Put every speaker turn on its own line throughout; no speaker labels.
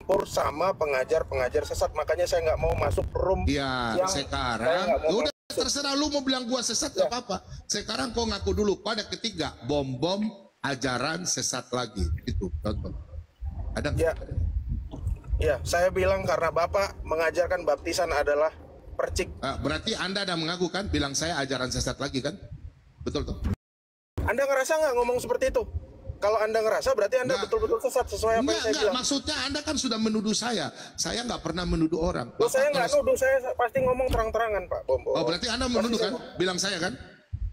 campur sama pengajar-pengajar sesat. Makanya saya nggak mau masuk room.
Iya,
yang
sekarang udah terserah lu mau bilang gua sesat nggak apa-apa. Sekarang kau ngaku dulu pada ketiga bom ajaran sesat lagi itu contoh. Ada nggak?
Ya, ya, saya bilang karena Bapak mengajarkan baptisan adalah percik.
Berarti Anda ada mengaku kan bilang saya ajaran sesat lagi kan? Betul tuh.
Anda ngerasa nggak ngomong seperti itu? Kalau Anda ngerasa berarti Anda betul-betul sesat sesuai apa yang saya bilang.
Maksudnya Anda kan sudah menuduh saya. Saya nggak pernah menuduh orang.
Loh, saya nggak nuduh, saya pasti ngomong terang-terangan, Pak Bom.
Oh, berarti Anda menuduh kan? Bilang saya kan?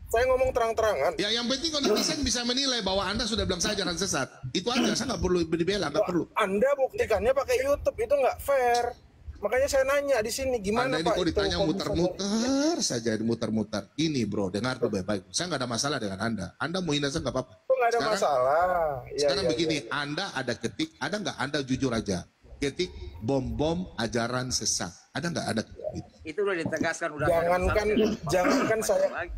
Saya ngomong terang-terangan.
Ya, yang penting netizen bisa menilai bahwa Anda sudah bilang saya ajaran sesat. Itu aja, saya nggak perlu dibela, nggak perlu.
Anda buktikannya pakai YouTube, itu nggak fair. Makanya saya nanya di sini gimana
Anda ini
Pak?
kok ditanya muter-muter saja, muter-muter. Ini bro, dengar tuh baik-baik. Saya nggak ada masalah dengan Anda. Anda mau hina saya nggak apa-apa.
Itu nggak ada masalah.
Sekarang begini, Anda ada ketik, ada nggak? Anda jujur aja. Ketik bom ajaran sesat. Ada nggak? Ada.
Itu udah ditegaskan, udah.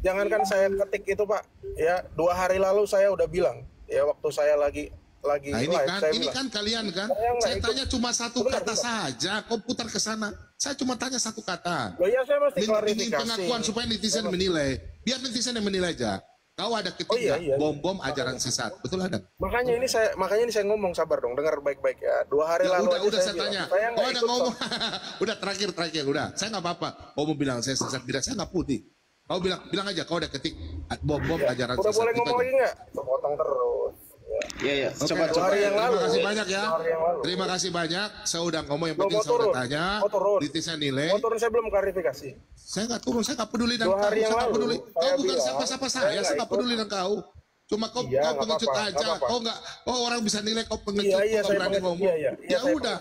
Jangankan saya ketik itu Pak. Ya, 2 hari lalu saya udah bilang. Ya, waktu saya lagi
nah,
live,
ini kan kalian kan, saya tanya cuma satu kata saja, kau putar ke sana. Saya cuma tanya satu kata.
Loh ya, saya mesti
Ini pengakuan supaya netizen menilai. Biar netizen yang menilai aja. Kau ada ketika bom ajaran sesat, betul ada?
Makanya ini saya ngomong, sabar dong, dengar baik-baik ya. 2 hari lalu
udah saya tanya. Kau ada ngomong, udah terakhir, udah. Saya nggak apa-apa. Kau mau bilang saya sesat, tidak, saya nggak putih. Kau bilang aja, kau ada ketik bom ajaran sesat.
Udah boleh ngomong lagi nggak? Potong terus.
Iya.
Coba. Terima kasih banyak ya. Terima kasih banyak. Saya udah ngomong yang penting, saya udah tanya. Netizen nilai.
Mau turun, saya belum klarifikasi.
Saya nggak turun, saya nggak peduli dengan kau. Saya nggak peduli. Kau bukan siapa-siapa saya nggak peduli dengan kau. Cuma kau pengecut aja. Kau nggak. Oh, orang bisa nilai kau pengecut. Kau berani ngomong. Ya udah.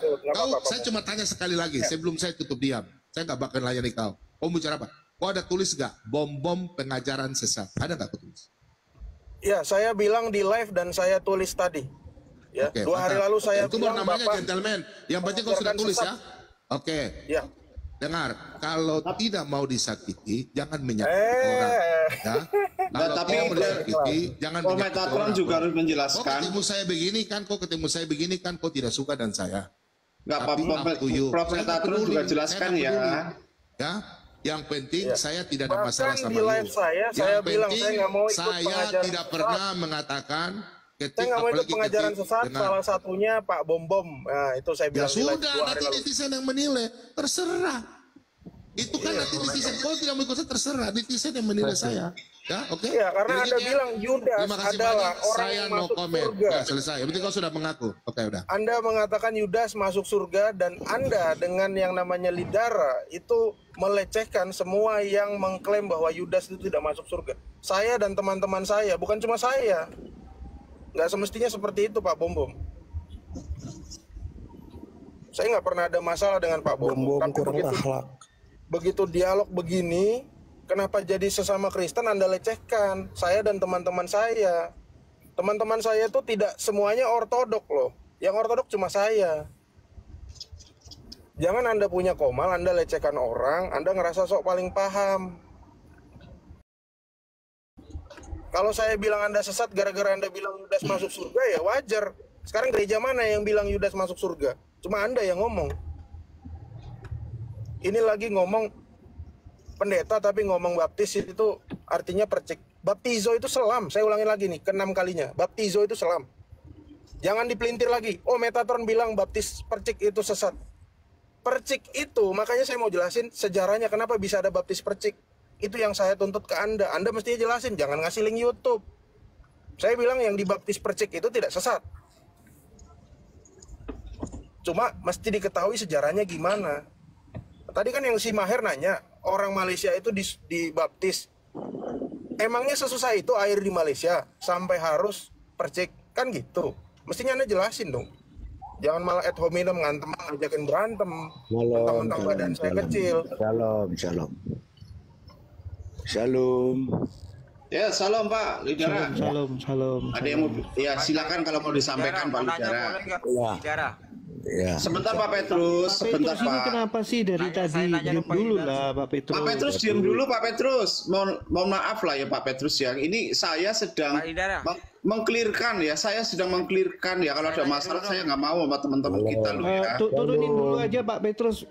Saya cuma tanya sekali lagi sebelum saya tutup diam. Saya nggak bakal layani kau. Kau mau bicara apa? Kau ada tulis nggak bom pengajaran sesat? Ada nggak kau tulis?
Ya, saya bilang di live dan saya tulis tadi. Ya, 2 hari lalu saya
itu
bilang
namanya
Bapak,
gentleman. Yang penting kau sudah tulis ya. Oke.
Ya.
Dengar, kalau tidak mau disakiti, jangan menyakiti orang. Ya. Kalau tidak mau disakiti, jangan menyakiti orang.
Juga harus menjelaskan.
Kau ketemu saya begini kan, kau tidak suka dan saya.
Nggak apa-apa, Prof. Metatron juga jelaskan ya.
Ya. Yang penting saya tidak ada masalah sama
di live saya bilang saya nggak mau ikut
saya tidak pernah mengatakan
saya nggak mau ikut pengajaran sesat, salah satunya Pak Bom. Nah, itu saya bilang.
Ya sudah, nanti netizen yang menilai, terserah. Itu kan nanti netizen, kalau tidak mau ikut saya terserah, netizen yang menilai saya. Ya, oke.
Ya, karena Anda bilang Yudas adalah orang yang masuk surga.
Udah selesai. Yang penting kau sudah mengaku. Oke, udah.
Anda mengatakan Yudas masuk surga dan Anda dengan yang namanya Lidara itu melecehkan semua yang mengklaim bahwa Yudas itu tidak masuk surga. Saya dan teman-teman saya, bukan cuma saya. Nggak semestinya seperti itu Pak Bom. Saya nggak pernah ada masalah dengan Pak Bom. Tapi begitu dialog begini, kenapa jadi sesama Kristen Anda lecehkan? Saya dan teman-teman saya. Teman-teman saya itu tidak semuanya ortodok loh. Yang ortodok cuma saya. Jangan Anda punya komal, Anda lecehkan orang, Anda ngerasa sok paling paham. Kalau saya bilang Anda sesat gara-gara Anda bilang Yudas masuk surga, ya wajar. Sekarang gereja mana yang bilang Yudas masuk surga? Cuma Anda yang ngomong. Ini lagi ngomong pendeta tapi ngomong baptis itu artinya percik. Baptizo itu selam. Saya ulangin lagi nih, ke-6 kalinya. Baptizo itu selam. Jangan dipelintir lagi. Oh, Metatron bilang baptis percik itu sesat. Percik itu, makanya saya mau jelasin sejarahnya kenapa bisa ada baptis percik. Itu yang saya tuntut ke Anda. Anda mestinya jelasin, jangan ngasih link YouTube. Saya bilang yang dibaptis percik itu tidak sesat. Cuma mesti diketahui sejarahnya gimana. Tadi kan yang si Maher nanya, orang Malaysia itu dibaptis. Emangnya sesusah itu air di Malaysia sampai harus percik? Kan gitu. Mestinya Anda jelasin dong. Jangan malah ad hominem ngantem ngajakin berantem. Mentang-mentang badan saya kecil. Shalom.
Ya, salam Pak Lidara.
Salam.
Ada yang mau ya silakan kalau mau disampaikan Pak Lidara. Ya. Sebentar Pak Petrus, sebentar Pak.
Ini kenapa sih dari tadi diam dulu lah Pak Petrus.
Pak Petrus diam dulu Pak Petrus. Mohon maaf lah ya Pak Petrus ya. Ini saya sedang mengklirkan ya. Saya sedang mengklirkan ya. Kalau ada masalah saya nggak mau sama teman-teman kita loh ya.
Turunin dulu aja Pak Petrus,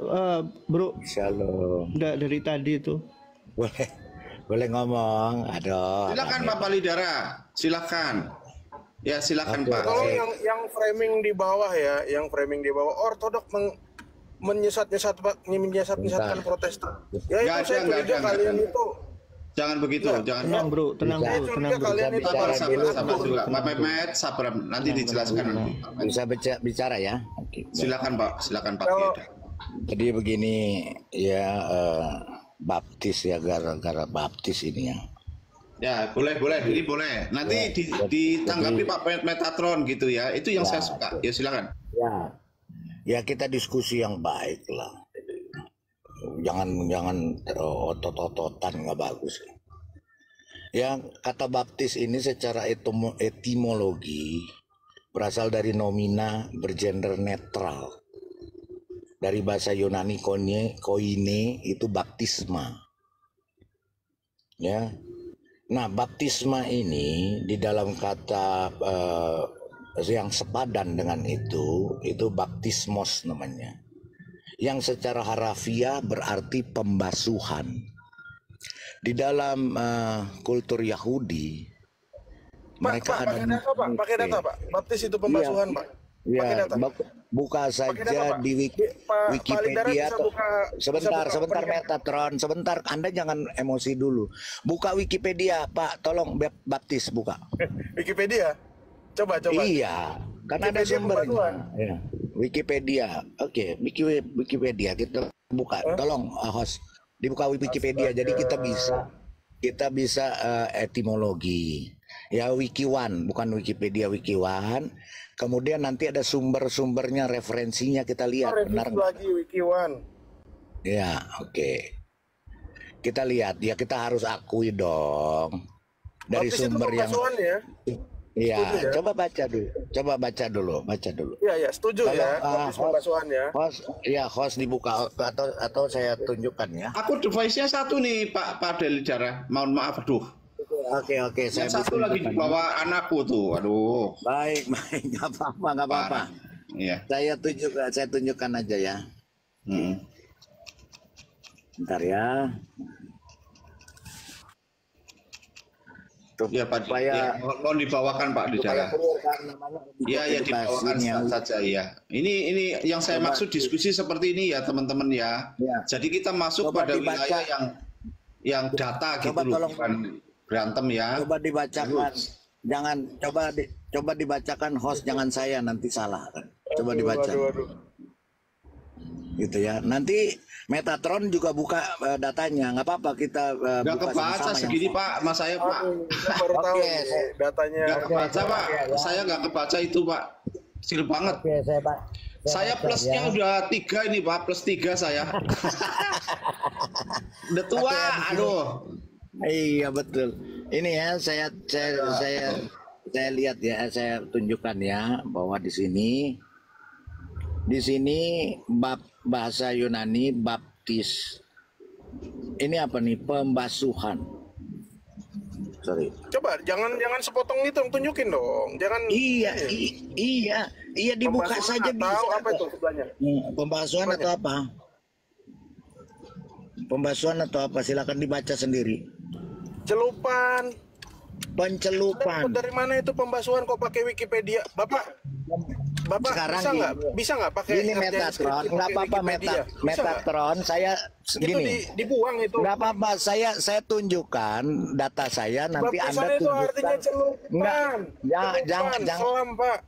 bro.
Shalom.
Dari tadi itu.
Boleh ngomong. Aduh.
Silakan Pak Palidara. Silakan. Ya silakan Pak.
Kalau yang framing di bawah ya, yang framing di bawah ortodok menyesatkan Protestan. Ya itu saya curiga kalian itu.
Jangan begitu, jangan.
Tenang bro, tenang bro, tenang bro.
Sabar dulu. Pak Mehmet, sabar. Nanti dijelaskan nanti.
Bisa bicara ya.
Silakan Pak, silakan Pak.
Jadi begini ya, baptis ya, gara-gara baptis ini ya.
Ya boleh, ini boleh. Nanti ditanggapi Pak Metatron gitu ya. Itu yang saya suka. Ya silakan.
Ya kita diskusi yang baik lah. Jangan otot-ototan, nggak bagus. Ya kata baptis ini secara etimologi berasal dari nomina bergender netral. Dari bahasa Yunani koine itu baptisma. Ya. Nah, baptisma ini di dalam kata yang sepadan dengan itu baptismos namanya. Yang secara harafiah berarti pembasuhan. Di dalam kultur Yahudi mereka ada
pakai data Pak. Baptis itu pembasuhan Pak.
Ya, buka saja di Wikipedia. Sebentar Metatron, sebentar. Anda jangan emosi dulu. Buka Wikipedia, Pak. Tolong baptis buka.
Wikipedia. Coba.
Iya, karena ada sumbernya. Ya. Wikipedia. Oke, Wikipedia kita buka. Tolong host dibuka Wikipedia. Jadi kita bisa etimologi. Ya Wiki1, bukan Wikipedia, Wiki1. Kemudian nanti ada sumber-sumbernya, referensinya kita lihat. Benar
lagi Wiki1.
Ya, oke. Kita lihat, ya kita harus akui dong. Dari
baptis
sumber yang
ya?
Iya, ya? Coba baca dulu.
Iya, setuju. Kalau, ya. Pembasuhan ya.
Host dibuka atau saya tunjukkan ya.
Aku device-nya satu nih, Pak Delidara. Mohon maaf, aduh.
Oke, saya
satu lagi di bawah anakku tuh, aduh.
Baik, nggak apa-apa.
Iya.
Saya tunjukkan aja ya. Bentar ya.
Ya Pak, mohon dibawakan Pak Delidara. Iya, dibawakan saja ya. Ini yang saya maksud diskusi seperti ini ya teman-teman ya. Jadi kita masuk pada wilayah yang data gitu loh, bukan berantem ya.
Coba dibacakan. Coba dibacakan host, jangan saya nanti salah. Coba dibaca. Gitu ya. Nanti Metatron juga buka datanya, nggak apa-apa kita
nggak kebaca segini Pak, mas saya Pak.
Baru tahu datanya.
Nggak kebaca Pak, saya nggak kebaca itu Pak. Kecil banget. Saya plusnya udah 3 ini Pak, +3 saya. Udah tua, aduh.
Iya betul. Ini ya saya lihat ya, saya tunjukkan ya bahwa di sini bahasa Yunani baptis. Ini apa nih? Pembasuhan. Sorry.
Coba jangan sepotong itu, tunjukin dong. Jangan.
Iya dibuka saja bisa.
Apa itu sebelahnya?
Pembasuhan atau apa? Pembasuhan atau apa? Silakan dibaca sendiri. Pencelupan.
Dari mana itu pembasuhan kok pakai Wikipedia? Bapak sekarang bisa nggak pakai
ini Metatron? Nggak apa-apa Metatron. Saya gini.
Dibuang itu.
Nggak apa-apa. Saya tunjukkan data saya, nanti Anda
itu
tunjukkan.
Artinya celupan.
Jangan.
Selam, Pak.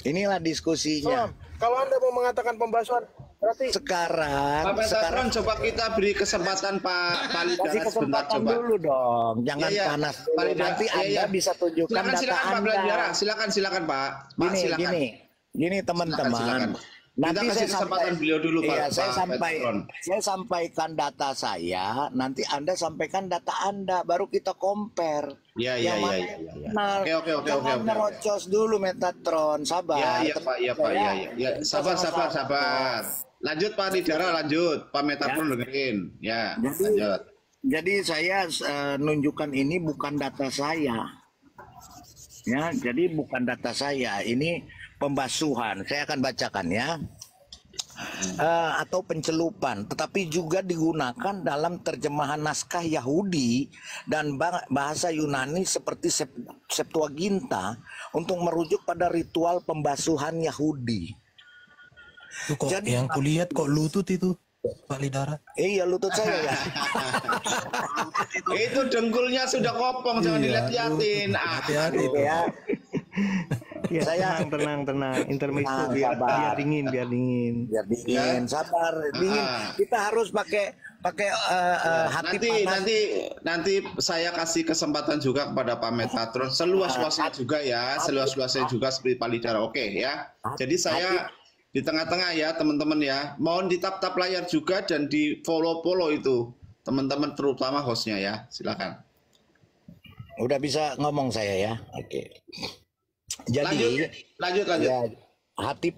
Inilah diskusinya.
Kalau Anda mau mengatakan pembasuhan, berarti
sekarang
coba kita beri kesempatan Pak Palidara
kasih kesempatan dulu dong, jangan panas dulu. Nanti Anda bisa tunjukkan data Anda.
Silakan Pak.
Gini teman-teman.
Nanti saya kesempatan beliau dulu Pak.
Iya, saya sampaikan data saya, nanti Anda sampaikan data Anda, baru kita compare.
Iya. Oke.
Nerocos dulu Metatron, sabar.
Iya Pak. Sabar. Lanjut Pak Delidara, lanjut. Pak Metatron dengerin. Ya, lanjut.
Jadi saya nunjukkan ini bukan data saya. Ya, jadi bukan data saya, ini pembasuhan. Saya akan bacakan ya. Atau pencelupan, tetapi juga digunakan dalam terjemahan naskah Yahudi dan bahasa Yunani seperti Septuaginta untuk merujuk pada ritual pembasuhan Yahudi.
Itu kok jadi, yang kulihat kok lutut itu, Pak Lidara.
Iya, lutut saya ya.
Itu dengkulnya sudah kopong, jangan dilihat-liatin.
Hati-hati
ya.
Ya, saya tenang, intermezzo biar dingin. Sabar, dingin.
Kita harus pakai hati panas.
Nanti saya kasih kesempatan juga kepada Pak Metatron seluas-luasnya juga ya, seluas-luasnya juga seperti Pak Lidara. Oke ya. Jadi saya di tengah-tengah ya teman-teman ya. Mohon di tap-tap layar juga dan di follow itu teman-teman terutama hostnya ya. Silakan.
Udah bisa ngomong saya ya. Oke. Jadi
lanjut.
Ya, hati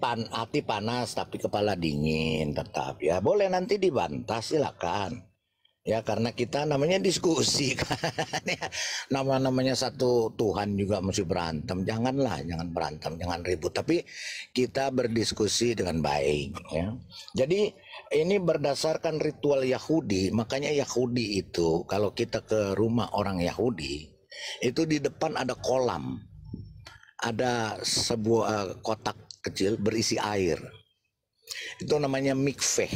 panas tapi kepala dingin tetap ya. Boleh nanti dibantah silakan. Ya karena kita namanya diskusi kan. Namanya satu Tuhan juga mesti berantem. Jangan berantem, jangan ribut. Tapi kita berdiskusi dengan baik ya. Jadi ini berdasarkan ritual Yahudi. Makanya Yahudi itu kalau kita ke rumah orang Yahudi itu di depan ada kolam. Ada sebuah kotak kecil berisi air. Itu namanya mikveh.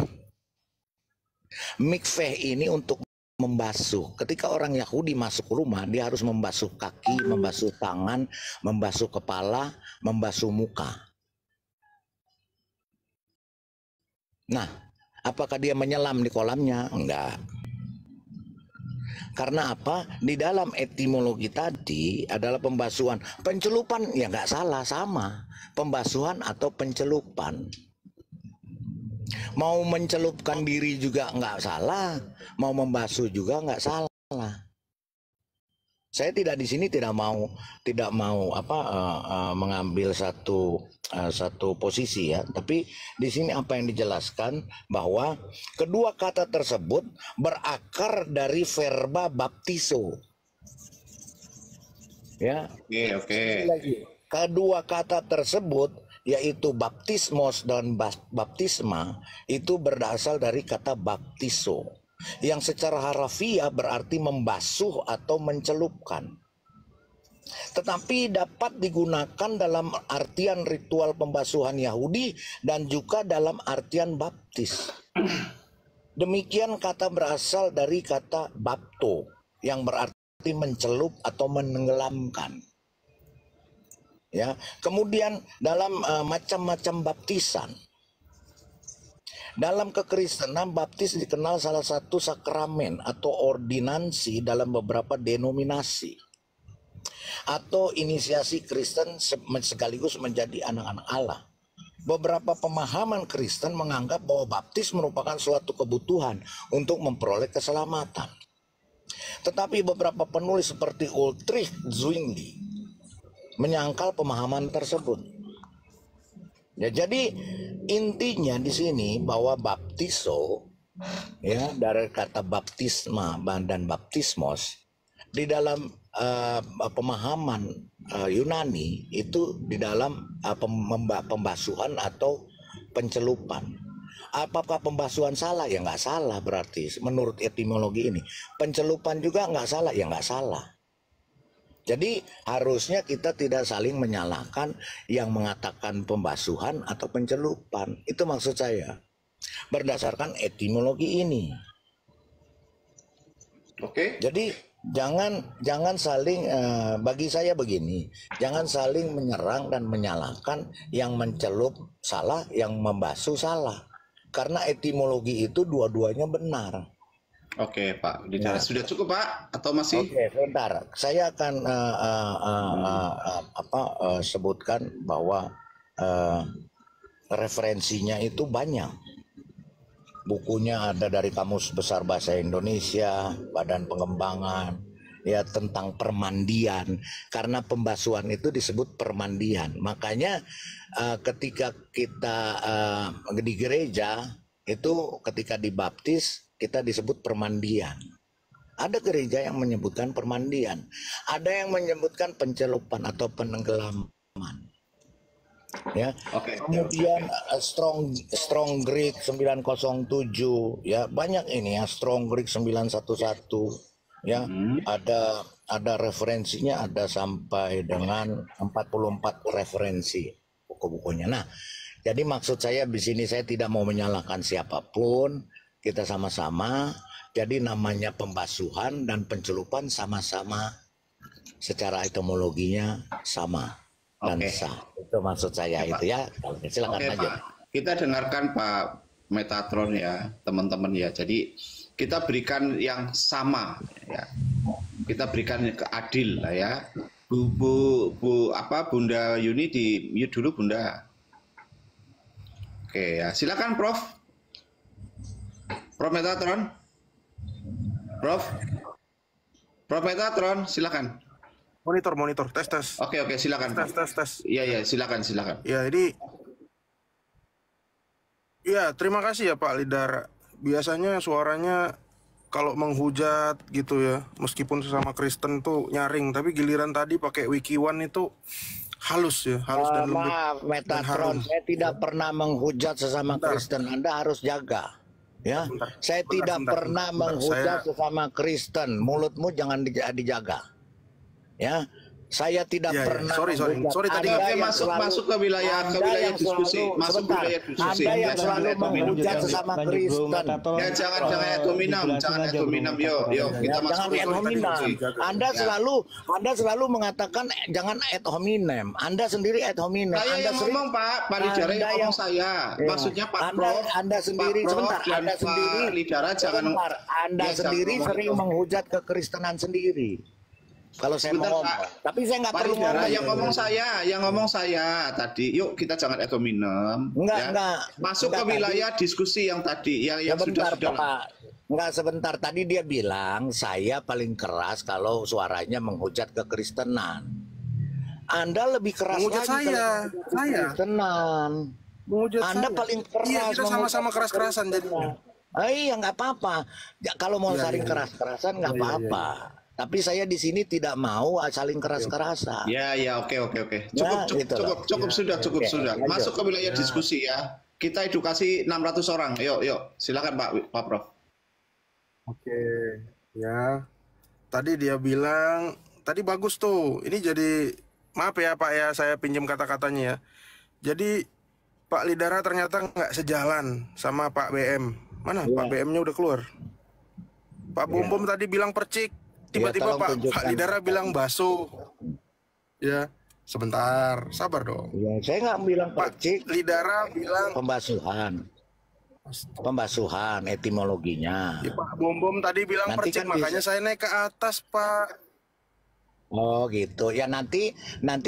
Mikveh ini untuk membasuh. Ketika orang Yahudi masuk rumah, dia harus membasuh kaki, membasuh tangan, membasuh kepala, membasuh muka. Nah, apakah dia menyelam di kolamnya? Enggak. Karena apa? Di dalam etimologi tadi adalah pembasuhan. Pencelupan ya nggak salah, sama. Pembasuhan atau pencelupan. Mau mencelupkan diri juga nggak salah. Mau membasuh juga nggak salah. Saya tidak di sini tidak mau mengambil satu posisi ya, tapi di sini apa yang dijelaskan bahwa kedua kata tersebut berakar dari verba baptizo. Ya.
Oke.
Kedua kata tersebut yaitu baptismos dan baptisma itu berasal dari kata baptizo yang secara harafiah berarti membasuh atau mencelupkan. Tetapi dapat digunakan dalam artian ritual pembasuhan Yahudi dan juga dalam artian baptis. Demikian kata berasal dari kata bapto yang berarti mencelup atau menenggelamkan. Ya, kemudian dalam macam-macam baptisan. Dalam kekristenan, baptis dikenal salah satu sakramen atau ordinansi dalam beberapa denominasi atau inisiasi Kristen sekaligus menjadi anak-anak Allah. Beberapa pemahaman Kristen menganggap bahwa baptis merupakan suatu kebutuhan untuk memperoleh keselamatan. Tetapi beberapa penulis seperti Ulrich Zwingli menyangkal pemahaman tersebut. Ya, jadi intinya di sini bahwa baptizo ya dari kata baptisma dan baptismos di dalam pemahaman Yunani itu di dalam pembasuhan atau pencelupan. Apakah pembasuhan salah? Ya nggak salah berarti menurut etimologi ini. Pencelupan juga nggak salah? Ya nggak salah. Jadi harusnya kita tidak saling menyalahkan yang mengatakan pembasuhan atau pencelupan. Itu maksud saya. Berdasarkan etimologi ini.
Oke.
Jadi jangan saling bagi saya begini, jangan saling menyerang dan menyalahkan yang mencelup salah, yang membasuh salah. Karena etimologi itu dua-duanya benar.
Oke, Pak. Sudah cukup, Pak? Atau masih?
Oke, sebentar. Saya akan sebutkan bahwa referensinya itu banyak. Bukunya ada dari Kamus Besar Bahasa Indonesia, Badan Pengembangan, ya tentang permandian. Karena pembasuhan itu disebut permandian. Makanya ketika kita di gereja itu ketika dibaptis kita disebut permandian. Ada gereja yang menyebutkan permandian, ada yang menyebutkan pencelupan atau penenggelaman. Ya. Kemudian strong Greek 907 ya, banyak ini ya, strong Greek 911 ya. Ada referensinya, ada sampai dengan 44 referensi buku-bukunya. Nah, jadi maksud saya di sini saya tidak mau menyalahkan siapapun, kita sama-sama. Jadi namanya pembasuhan dan pencelupan sama-sama secara etimologinya sama dan sah. Itu maksud saya itu ya. Silakan aja.
Pak. Kita dengarkan Pak Metatron ya, teman-teman ya. Jadi kita berikan yang sama ya. Kita berikan keadil lah ya. Bunda Yuni di mute dulu Bunda. Oke ya, silakan Prof. Prof Metatron. Prof Metatron, silakan.
Monitor, tes.
Oke, silakan.
Tes.
Iya, silakan.
Ya, ini ya, terima kasih ya Pak Lidara. Biasanya suaranya kalau menghujat gitu ya, meskipun sesama Kristen tuh nyaring, tapi giliran tadi pakai Wikiwan itu halus ya, halus dan lembut.
Maaf, Metatron, saya tidak pernah menghujat sesama Kristen. Anda harus jaga. Ya, saya tidak pernah menghujat sesama Kristen. Mulutmu jangan dijaga. Ya, saya tidak pernah.
Sorry tadi
masuk ke wilayah diskusi.
Anda yang selalu menghujat sesama Kristen.
Ya, jangan ad hominem. Yuk, kita masuk ke
diskusi. Anda selalu mengatakan jangan ad hominem. Anda sendiri ad hominem.
Saya yang ngomong Pak Lidara yang ngomong saya. Maksudnya Pak Prof.
Anda sendiri sebentar. Anda sendiri
Lidara jangan.
Anda sendiri sering menghujat kekristenan sendiri. Kalau saya mau ngomong, tapi saya nggak perlu ngomong.
Yang ngomong saya tadi. Yuk kita jangan ad hominem.
Enggak.
Masuk ke wilayah diskusi yang tadi, yang
sebentar,
sudah.
Pak. Enggak, sebentar. Tadi dia bilang saya paling keras kalau suaranya menghujat kekristenan. Anda lebih keras
menghujat
lagi
saya.
Kekristenan. Anda paling keras.
Iya, kita sama-sama keras-kerasan jadinya.
Iya, nggak apa-apa. Ya, kalau mau saling keras-kerasan nggak apa-apa. Tapi saya di sini tidak mau saling keras-kerasan.
Ya, oke. Cukup sudah. Masuk ke wilayah diskusi ya. Kita edukasi 600 orang. Yuk. Silakan Pak Prof.
Oke, ya. Tadi dia bilang, tadi bagus tuh. Ini jadi, maaf ya Pak ya, saya pinjam kata-katanya ya. Jadi Pak Lidara ternyata nggak sejalan sama Pak BM. Mana Pak BM-nya udah keluar. Pak Bom tadi bilang percik. Tiba-tiba Pak Lidara bilang basuh. Ya, sebentar, sabar dong.
Ya, saya nggak bilang percik.
Pak Lidara bilang
pembasuhan etimologinya.
Ya, Pak Bom tadi bilang nanti percik, kan makanya saya naik ke atas Pak.
Oh gitu. Ya nanti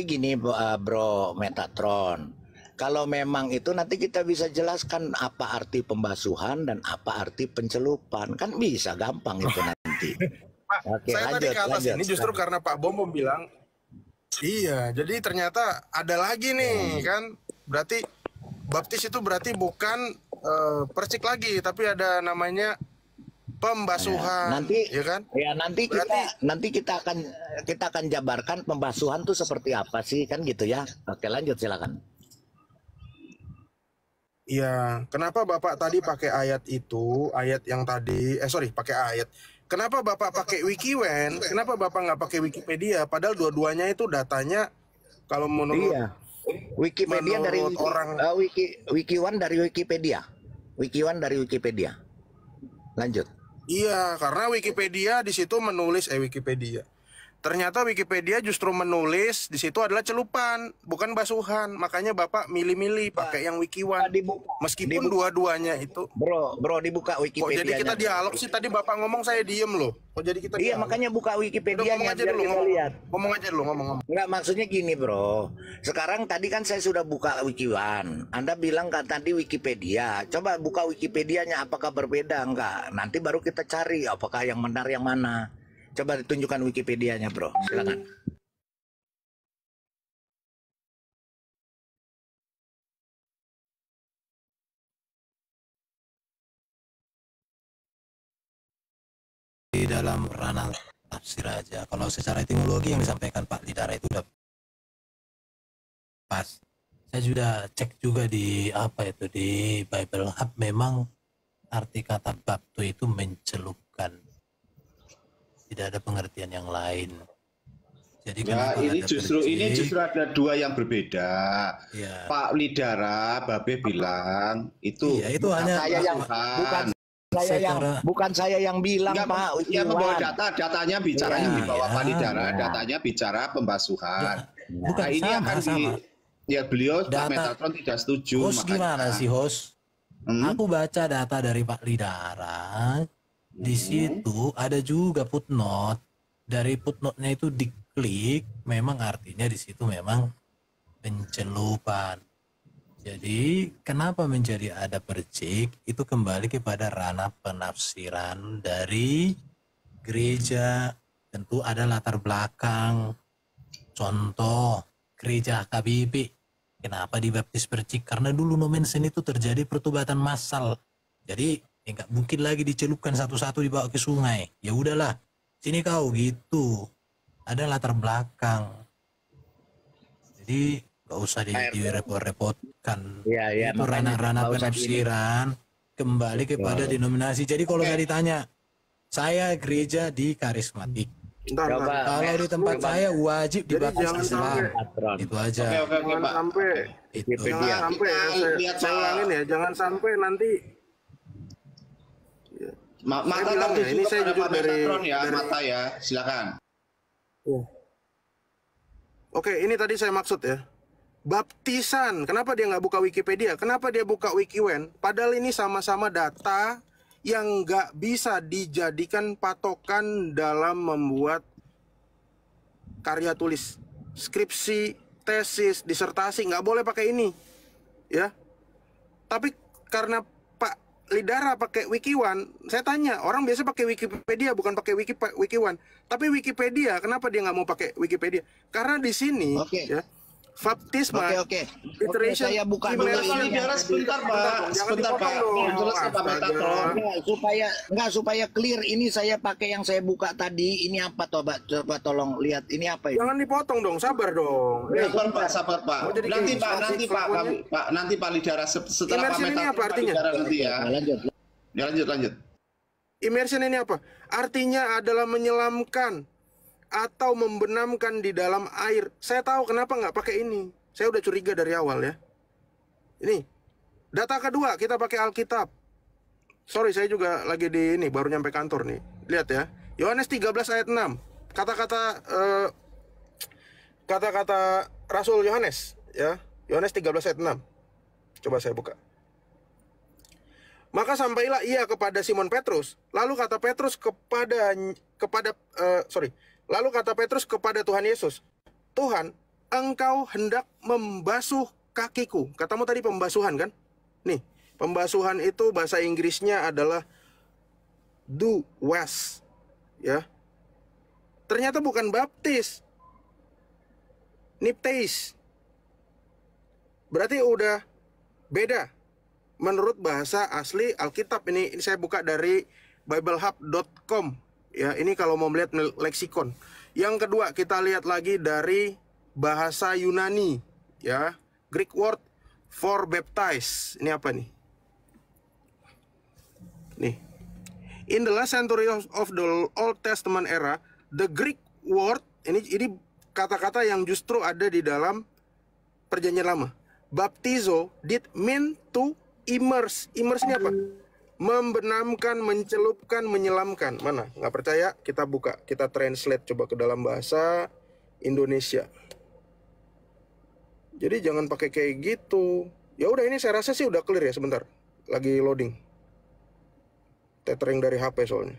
gini Bro Metatron. Kalau memang itu nanti kita bisa jelaskan apa arti pembasuhan dan apa arti pencelupan. Kan bisa gampang itu nanti.
Pak, saya tadi ke atas ini justru karena Pak Bom bilang, iya, jadi ternyata ada lagi nih kan, berarti baptis itu berarti bukan percik lagi, tapi ada namanya pembasuhan.
Nanti,
ya kan?
Ya nanti kita akan jabarkan pembasuhan tuh seperti apa sih kan gitu ya. Oke lanjut silakan.
Iya, kenapa Bapak tadi pakai ayat itu, ayat yang tadi, pakai ayat. Kenapa Bapak pakai Wikiwan? Kenapa Bapak nggak pakai Wikipedia? Padahal dua-duanya itu datanya kalau menurut
Wikipedia dari orang Wikiwan dari Wikipedia. Wikiwan dari Wikipedia. Lanjut.
Iya, karena Wikipedia di situ menulis Wikipedia. Ternyata Wikipedia justru menulis di situ adalah celupan, bukan basuhan. Makanya Bapak milih-milih pakai yang Wikiwan. Meskipun dua-duanya itu.
Bro, dibuka Wikipedia.
Kok jadi kita dialog sih? Tadi Bapak ngomong saya diem loh. Kok jadi kita
dialog? Makanya buka Wikipedia.
Ngomong aja dulu, ngomong aja dulu, ngomong.
Enggak, maksudnya gini bro. Sekarang tadi kan saya sudah buka Wikiwan. Anda bilang kan tadi Wikipedia. Coba buka Wikipedianya, apakah berbeda? Enggak. Nanti baru kita cari apakah yang benar yang mana. Coba ditunjukkan Wikipedianya bro, silakan.
di dalam ranah tafsir aja. Kalau secara etimologi yang disampaikan Pak Lidara itu udah pas. Saya sudah cek juga di apa itu di Bible Hub, memang arti kata bapto itu mencelupkan. Tidak ada pengertian yang lain. Jadi
ya, ini justru ada dua yang berbeda. Ya. Pak Lidara, Babe bilang itu.
Iya, itu hanya
saya yang bukan saya yang bilang, Pak.
Dia membawa datanya bicaranya di bawah Pak Lidara, datanya bicara pembasuhan.
Bukan,
ini akan ya beliau Pak Metatron tidak setuju.
Host gimana sih, host? Aku baca data dari Pak Lidara. Di situ ada juga footnote. Dari footnote-nya itu diklik, memang artinya di situ memang pencelupan. Jadi kenapa menjadi ada percik, itu kembali kepada ranah penafsiran dari gereja. Tentu ada latar belakang. Contoh, gereja KBP. Kenapa dibaptis percik? Karena dulu nomensen itu terjadi pertobatan massal. Jadi nggak mungkin lagi dicelupkan satu-satu dibawa ke sungai. Ya udahlah, sini kau gitu. Ada latar belakang. Jadi nggak usah direpot-repotkan.
Ya,
itu ranah-ranah penafsiran. Kembali kepada denominasi. Jadi kalau saya ditanya, saya gereja di karismatik. Kalau di tempat saya wajib dibaptis Islam. Itu aja.
Jangan sampai saya ulangin ya, jangan sampai nanti
mata tahu ya, ini saya jujur dari mata ya, silakan.
Oke, ini tadi saya maksud ya. Baptisan, kenapa dia nggak buka Wikipedia? Kenapa dia buka Wikiwen? Padahal ini sama-sama data yang nggak bisa dijadikan patokan dalam membuat karya tulis, skripsi, tesis, disertasi, nggak boleh pakai ini, ya. Tapi karena Pak Lidara pakai Wikiwan, saya tanya, orang biasa pakai Wikipedia bukan pakai Wikiwan. Tapi Wikipedia, kenapa dia nggak mau pakai Wikipedia? Karena di sini, ya. Baptisma,
iteration, saya buka dulu ini.
Sebentar Pak.
Supaya clear, ini saya pakai yang saya buka tadi. Ini apa coba tolong lihat ini apa ini?
Jangan dipotong dong, sabar dong.
Sabar Pak. Nanti Pak Lidara setelah Pak Metatron nanti ya. Lanjut.
Immersion ini apa? Artinya adalah menyelamkan atau membenamkan di dalam air. Saya tahu kenapa nggak pakai ini. Saya udah curiga dari awal ya. Ini data kedua, kita pakai Alkitab. Sorry, saya juga lagi di ini, baru nyampe kantor nih. Lihat ya, Yohanes 13 ayat 6. Kata-kata Rasul Yohanes ya. Yohanes 13 ayat 6. Coba saya buka. Maka sampailah ia kepada Simon Petrus. Lalu kata Petrus Lalu kata Petrus kepada Tuhan Yesus, Tuhan, engkau hendak membasuh kakiku. Katamu tadi pembasuhan kan? Nih, pembasuhan itu bahasa Inggrisnya adalah do wash. Ya. Ternyata bukan baptis. Nipteis. Berarti udah beda. Menurut bahasa asli Alkitab ini saya buka dari biblehub.com. Ya, ini kalau mau melihat leksikon. Yang kedua, kita lihat lagi dari bahasa Yunani, ya. Greek word for baptize. Ini apa nih? Nih. In the last century of the Old Testament era, the Greek word ini kata-kata yang justru ada di dalam Perjanjian Lama. Baptizo did mean to immerse. Immerse ini apa? Membenamkan, mencelupkan, menyelamkan. Mana? Nggak percaya? Kita buka, kita translate coba ke dalam bahasa Indonesia. Jadi jangan pakai kayak gitu. Ya udah, ini saya rasa sih udah clear ya. Sebentar, lagi loading. Tethering dari HP soalnya.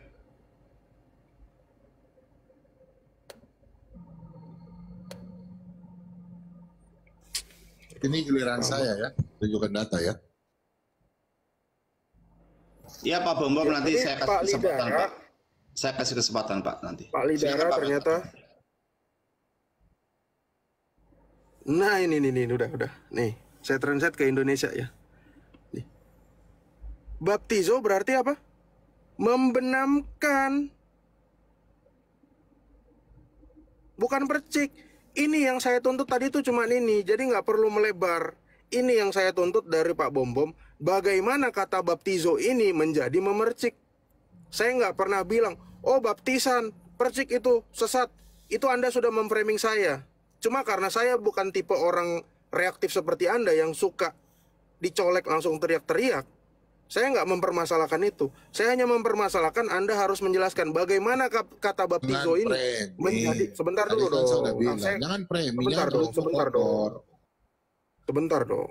Ini giliran saya ya, tunjukkan data ya.
Ya Pak Bombom, nanti saya kasih kesempatan
Lidara,
Pak. Saya kasih kesempatan Pak nanti.
Pak Lidara ternyata. Nah ini udah. Nih, saya translate ke Indonesia ya. Nih. Baptizo berarti apa? Membenamkan. bukan percik. Ini yang saya tuntut tadi itu cuma ini, jadi nggak perlu melebar. Ini yang saya tuntut dari Pak Bom, bagaimana kata baptizo ini menjadi memercik. Saya nggak pernah bilang, oh baptisan, percik itu sesat. Itu Anda sudah memframing saya. Cuma karena saya bukan tipe orang reaktif seperti Anda yang suka dicolek langsung teriak-teriak. Saya nggak mempermasalahkan itu. Saya hanya mempermasalahkan Anda harus menjelaskan bagaimana kata baptizo ini menjadi. Sebentar dulu dong.
Jangan framing.
Sebentar dong.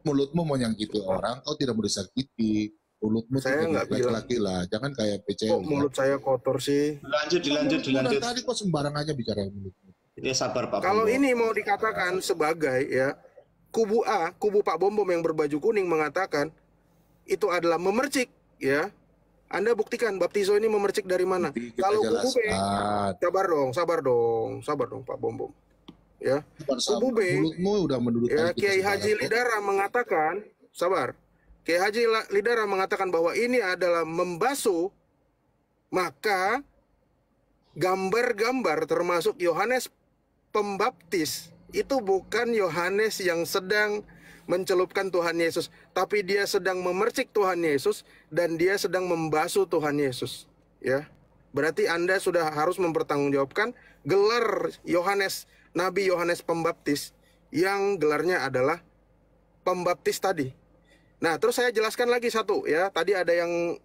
Mulutmu mau nyakiti orang, kau tidak mau disakiti. Mulutmu
saya nggak bilang
laki-laki lah. Jangan kayak PCL.
Kok mulut saya kotor sih?
Dilanjut.
Tadi kok sembarang aja bicara mulutmu.
Ya sabar Pak.
Kalau ini mau dikatakan sebagai ya kubu A, kubu Pak Bom yang berbaju kuning mengatakan itu adalah memercik, ya. Anda buktikan baptizo ini memercik dari mana? Kalau kubu B, sabar dong Pak Bom. Ya. Kubu B, ya, Kiai Haji Lidara mengatakan, Kiai Haji Lidara mengatakan bahwa ini adalah membasuh, maka gambar-gambar termasuk Yohanes Pembaptis itu bukan Yohanes yang sedang mencelupkan Tuhan Yesus, tapi dia sedang memercik Tuhan Yesus dan dia sedang membasuh Tuhan Yesus. Ya, berarti Anda sudah harus mempertanggungjawabkan gelar Yohanes, Nabi Yohanes Pembaptis yang gelarnya adalah pembaptis tadi. Nah, terus saya jelaskan lagi satu ya. Tadi ada yang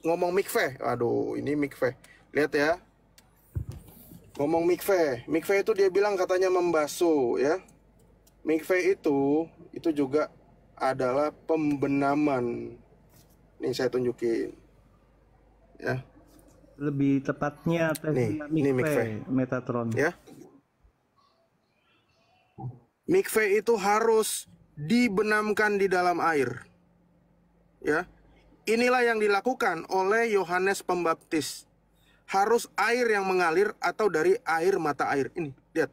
ngomong mikveh. Aduh, ini mikveh. Lihat ya. Ngomong mikveh itu dia bilang katanya membasuh ya. Mikveh itu juga adalah pembenaman. Nih saya tunjukin ya.
Lebih tepatnya mikveh Metatron
ya. Mikveh itu harus dibenamkan di dalam air ya. Inilah yang dilakukan oleh Yohanes Pembaptis. Harus air yang mengalir atau dari air mata air. Ini, lihat.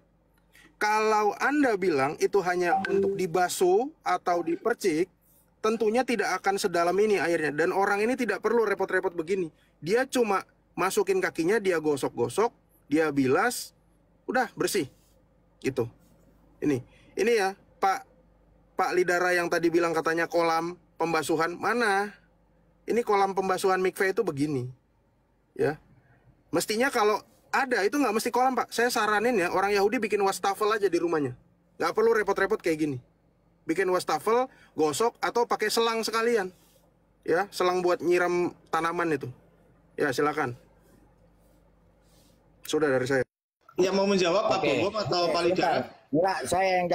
Kalau Anda bilang itu hanya untuk dibasuh atau dipercik, tentunya tidak akan sedalam ini airnya. Dan orang ini tidak perlu repot-repot begini. Dia cuma masukin kakinya, dia gosok-gosok, dia bilas, udah bersih. Gitu. Ini ya, Pak Lidara yang tadi bilang katanya kolam pembasuhan, mana? Ini kolam pembasuhan mikveh itu begini. Ya. Mestinya kalau ada itu nggak mesti kolam Pak. Saya saranin ya orang Yahudi bikin wastafel aja di rumahnya. Nggak perlu repot-repot kayak gini. Bikin wastafel, gosok atau pakai selang sekalian. Ya, selang buat nyiram tanaman itu. Ya silakan. Sudah dari saya.
Yang mau menjawab Pak Bom atau Pak Lidara?
Enggak, saya yang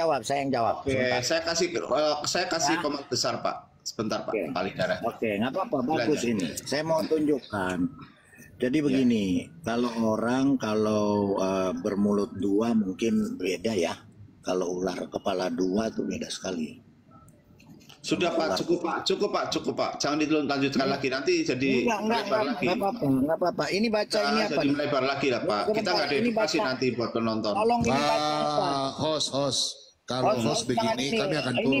jawab.
Oke, saya kasih komen besar Pak. Sebentar Pak, Pak Lidara.
Oke, nggak apa-apa, bagus ini. Saya mau tunjukkan. Jadi begini, kalau bermulut dua mungkin beda ya. Kalau ular kepala dua tuh beda sekali.
Sudah Pak, cukup Pak. Jangan dilanjutkan lagi, nanti jadi melebar lagi.
Nggak apa-apa. Ini baca ini apa?
Jadi melebar lagi lah Pak. Kita nggak ada edukasi nanti buat penonton.
Tolong ini baca apa?
Host. Kalau host begini, kami akan turun.
Ini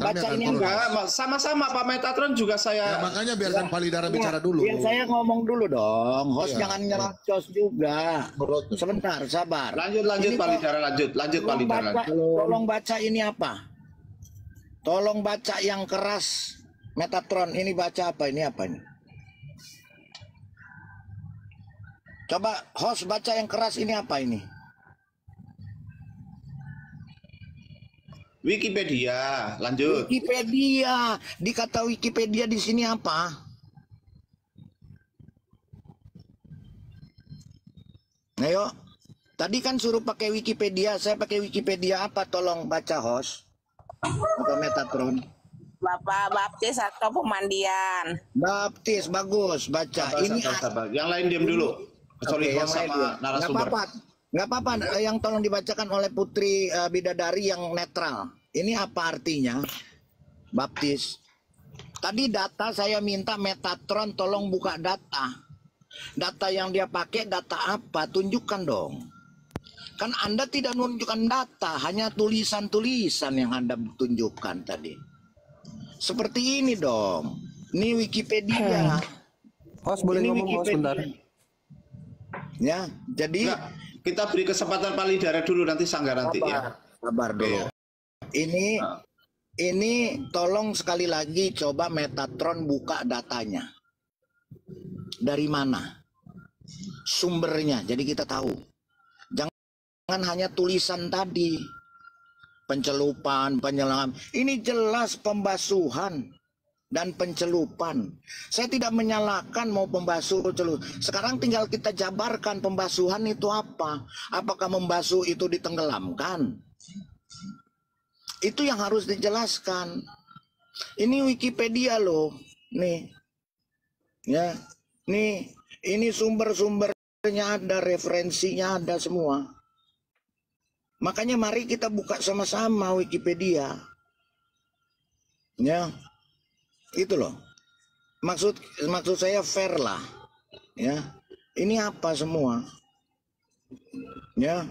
baca ini
enggak, sama-sama Pak Metatron juga saya.
Ya, makanya biarkan Pak Lidara bicara dulu.
Biar saya ngomong dulu dong. Host jangan nyerocos juga. Sebentar, sabar.
Lanjut Pak Lidara, lanjut Pak Lidara.
Tolong baca ini apa? Tolong baca yang keras. Metatron, ini baca apa? Ini apa ini? Coba host baca yang keras, ini apa ini?
Wikipedia, lanjut.
Wikipedia, dikata Wikipedia di sini apa? Ayo, tadi kan suruh pakai Wikipedia, saya pakai Wikipedia apa? Tolong baca host atau Metatron.
Bapak baptis atau pemandian?
Baptis, bagus, baca.
Sabar. Yang lain diam dulu. Kecuali host sama narasumber.
Nggak apa-apa, yang tolong dibacakan oleh Putri Bidadari yang netral. Ini apa artinya? Baptis. Tadi data saya minta Metatron tolong buka data. Data yang dia pakai data apa? Tunjukkan dong. Kan Anda tidak menunjukkan data, hanya tulisan-tulisan yang Anda tunjukkan tadi. Seperti ini dong. Ini Wikipedia.
Host boleh ngomong host sebentar.
Ya, jadi
Enggak, kita beri kesempatan Pak Lidara dulu, nanti Sanggar nanti ya.
Sabar dulu. Ini tolong sekali lagi coba Metatron buka datanya. Dari mana? Sumbernya, jadi kita tahu. Jangan hanya tulisan tadi. Pencelupan, penyelam. Ini jelas pembasuhan dan pencelupan. Saya tidak menyalahkan mau pembasuh celup. Sekarang tinggal kita jabarkan pembasuhan itu apa. Apakah membasuh itu ditenggelamkan? Itu yang harus dijelaskan. Ini Wikipedia loh. Nih. Ya. Nih, ini sumber-sumbernya ada, referensinya ada semua. Makanya mari kita buka sama-sama Wikipedia. Ya. Itu loh. Maksud saya fair lah. Ya. Ini apa semua? Ya.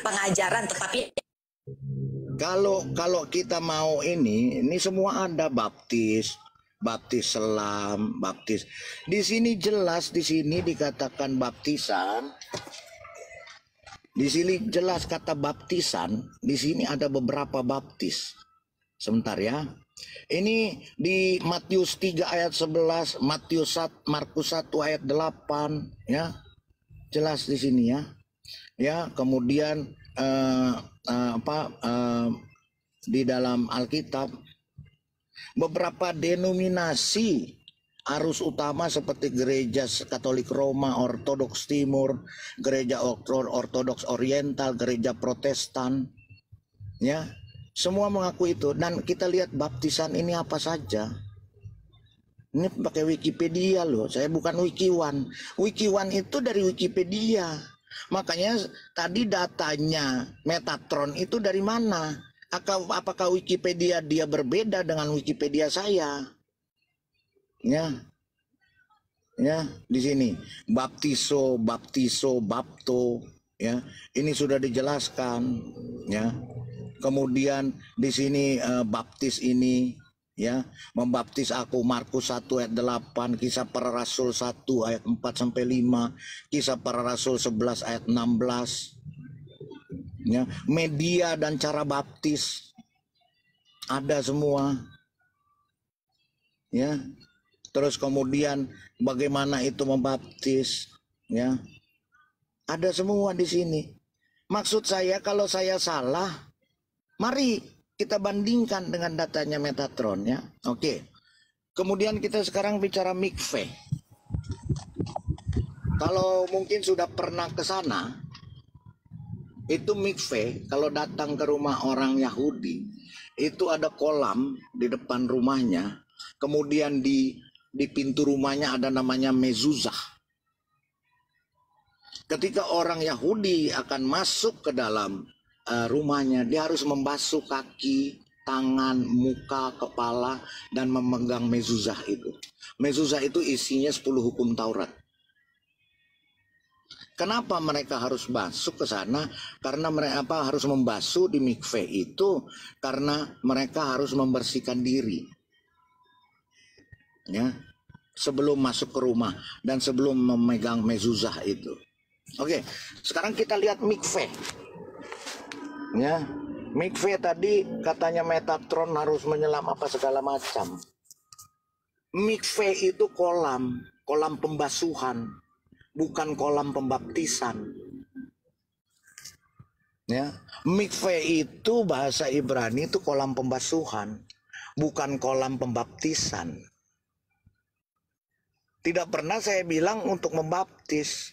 Pengajaran tetapi
kalau kita mau ini semua ada baptis selam, baptis. Di sini jelas, di sini dikatakan baptisan. Di sini jelas kata baptisan. Di sini ada beberapa baptis. Sebentar ya. Ini di Matius 3 ayat 11, Markus 1 ayat 8 ya. Jelas di sini ya. Ya, kemudian di dalam Alkitab beberapa denominasi arus utama seperti gereja Katolik Roma, Ortodoks Timur, gereja Ortodoks Oriental, gereja Protestan ya. Semua mengaku itu, dan kita lihat baptisan ini apa saja. Ini pakai Wikipedia loh, saya bukan Wikiwan. Wikiwan itu dari Wikipedia. Makanya tadi datanya Metatron itu dari mana? Apakah Wikipedia dia berbeda dengan Wikipedia saya? Ya. Ya, di sini baptiso, bapto ya. Ini sudah dijelaskan ya. Kemudian di sini baptis ini ya, membaptis aku Markus 1 ayat 8, Kisah Para Rasul 1 ayat 4 sampai 5, Kisah Para Rasul 11 ayat 16. Ya, media dan cara baptis ada semua. Ya. Terus kemudian bagaimana itu membaptis ya. Ada semua di sini. Maksud saya kalau saya salah, mari kita bandingkan dengan datanya Metatron ya. Oke. Kemudian kita sekarang bicara mikve. Kalau mungkin sudah pernah ke sana, itu mikve kalau datang ke rumah orang Yahudi, itu ada kolam di depan rumahnya. Kemudian di pintu rumahnya ada namanya mezuzah. Ketika orang Yahudi akan masuk ke dalam rumahnya, dia harus membasuh kaki, tangan, muka, kepala, dan memegang mezuzah itu. Mezuzah itu isinya 10 hukum Taurat. Kenapa mereka harus masuk ke sana? Karena mereka harus membasuh di mikve itu karena mereka harus membersihkan diri. Ya, sebelum masuk ke rumah dan sebelum memegang mezuzah itu. Oke, sekarang kita lihat mikve. Ya, mikve tadi katanya Metatron harus menyelam apa segala macam. Mikve itu kolam pembasuhan, bukan kolam pembaptisan. Ya, mikve itu bahasa Ibrani itu kolam pembasuhan, bukan kolam pembaptisan. Tidak pernah saya bilang untuk membaptis.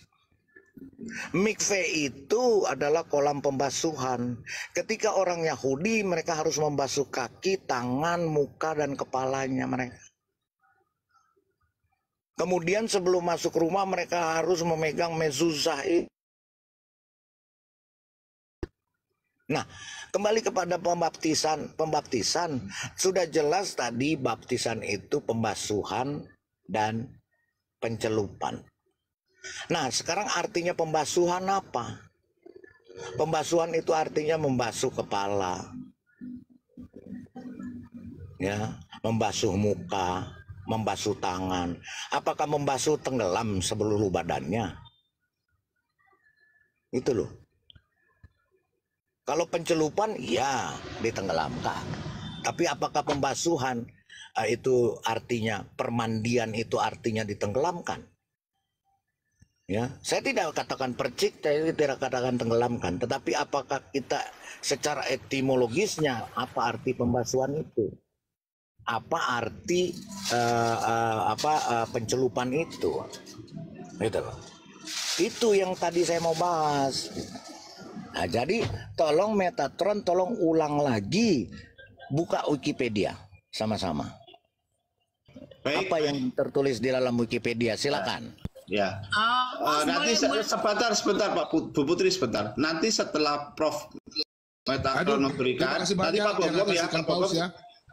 Mikve itu adalah kolam pembasuhan. Ketika orang Yahudi mereka harus membasuh kaki, tangan, muka, dan kepalanya mereka. Kemudian sebelum masuk rumah mereka harus memegang mezuzah. Nah, kembali kepada pembaptisan. Pembaptisan sudah jelas tadi, baptisan itu pembasuhan dan pencelupan. Nah, sekarang artinya pembasuhan apa? Pembasuhan itu artinya membasuh kepala. Ya, membasuh muka, membasuh tangan. Apakah membasuh tenggelam seluruh badannya? Itu loh. Kalau pencelupan, ya ditenggelamkan. Tapi apakah pembasuhan itu artinya, permandian itu artinya ditenggelamkan? Ya, saya tidak katakan percik, saya tidak katakan tenggelamkan. Tetapi apakah kita secara etimologisnya, apa arti pembasuhan itu? Apa arti pencelupan itu? Gitu. Itu yang tadi saya mau bahas. Nah, jadi tolong Metatron, tolong ulang lagi, buka Wikipedia sama-sama. Apa yang tertulis di dalam Wikipedia? Silakan.
Ya. Nanti sebentar Pak Bu Putri sebentar. Nanti setelah Prof Metatron memberikan, nanti Pak Bombom ya, Pak Bombom.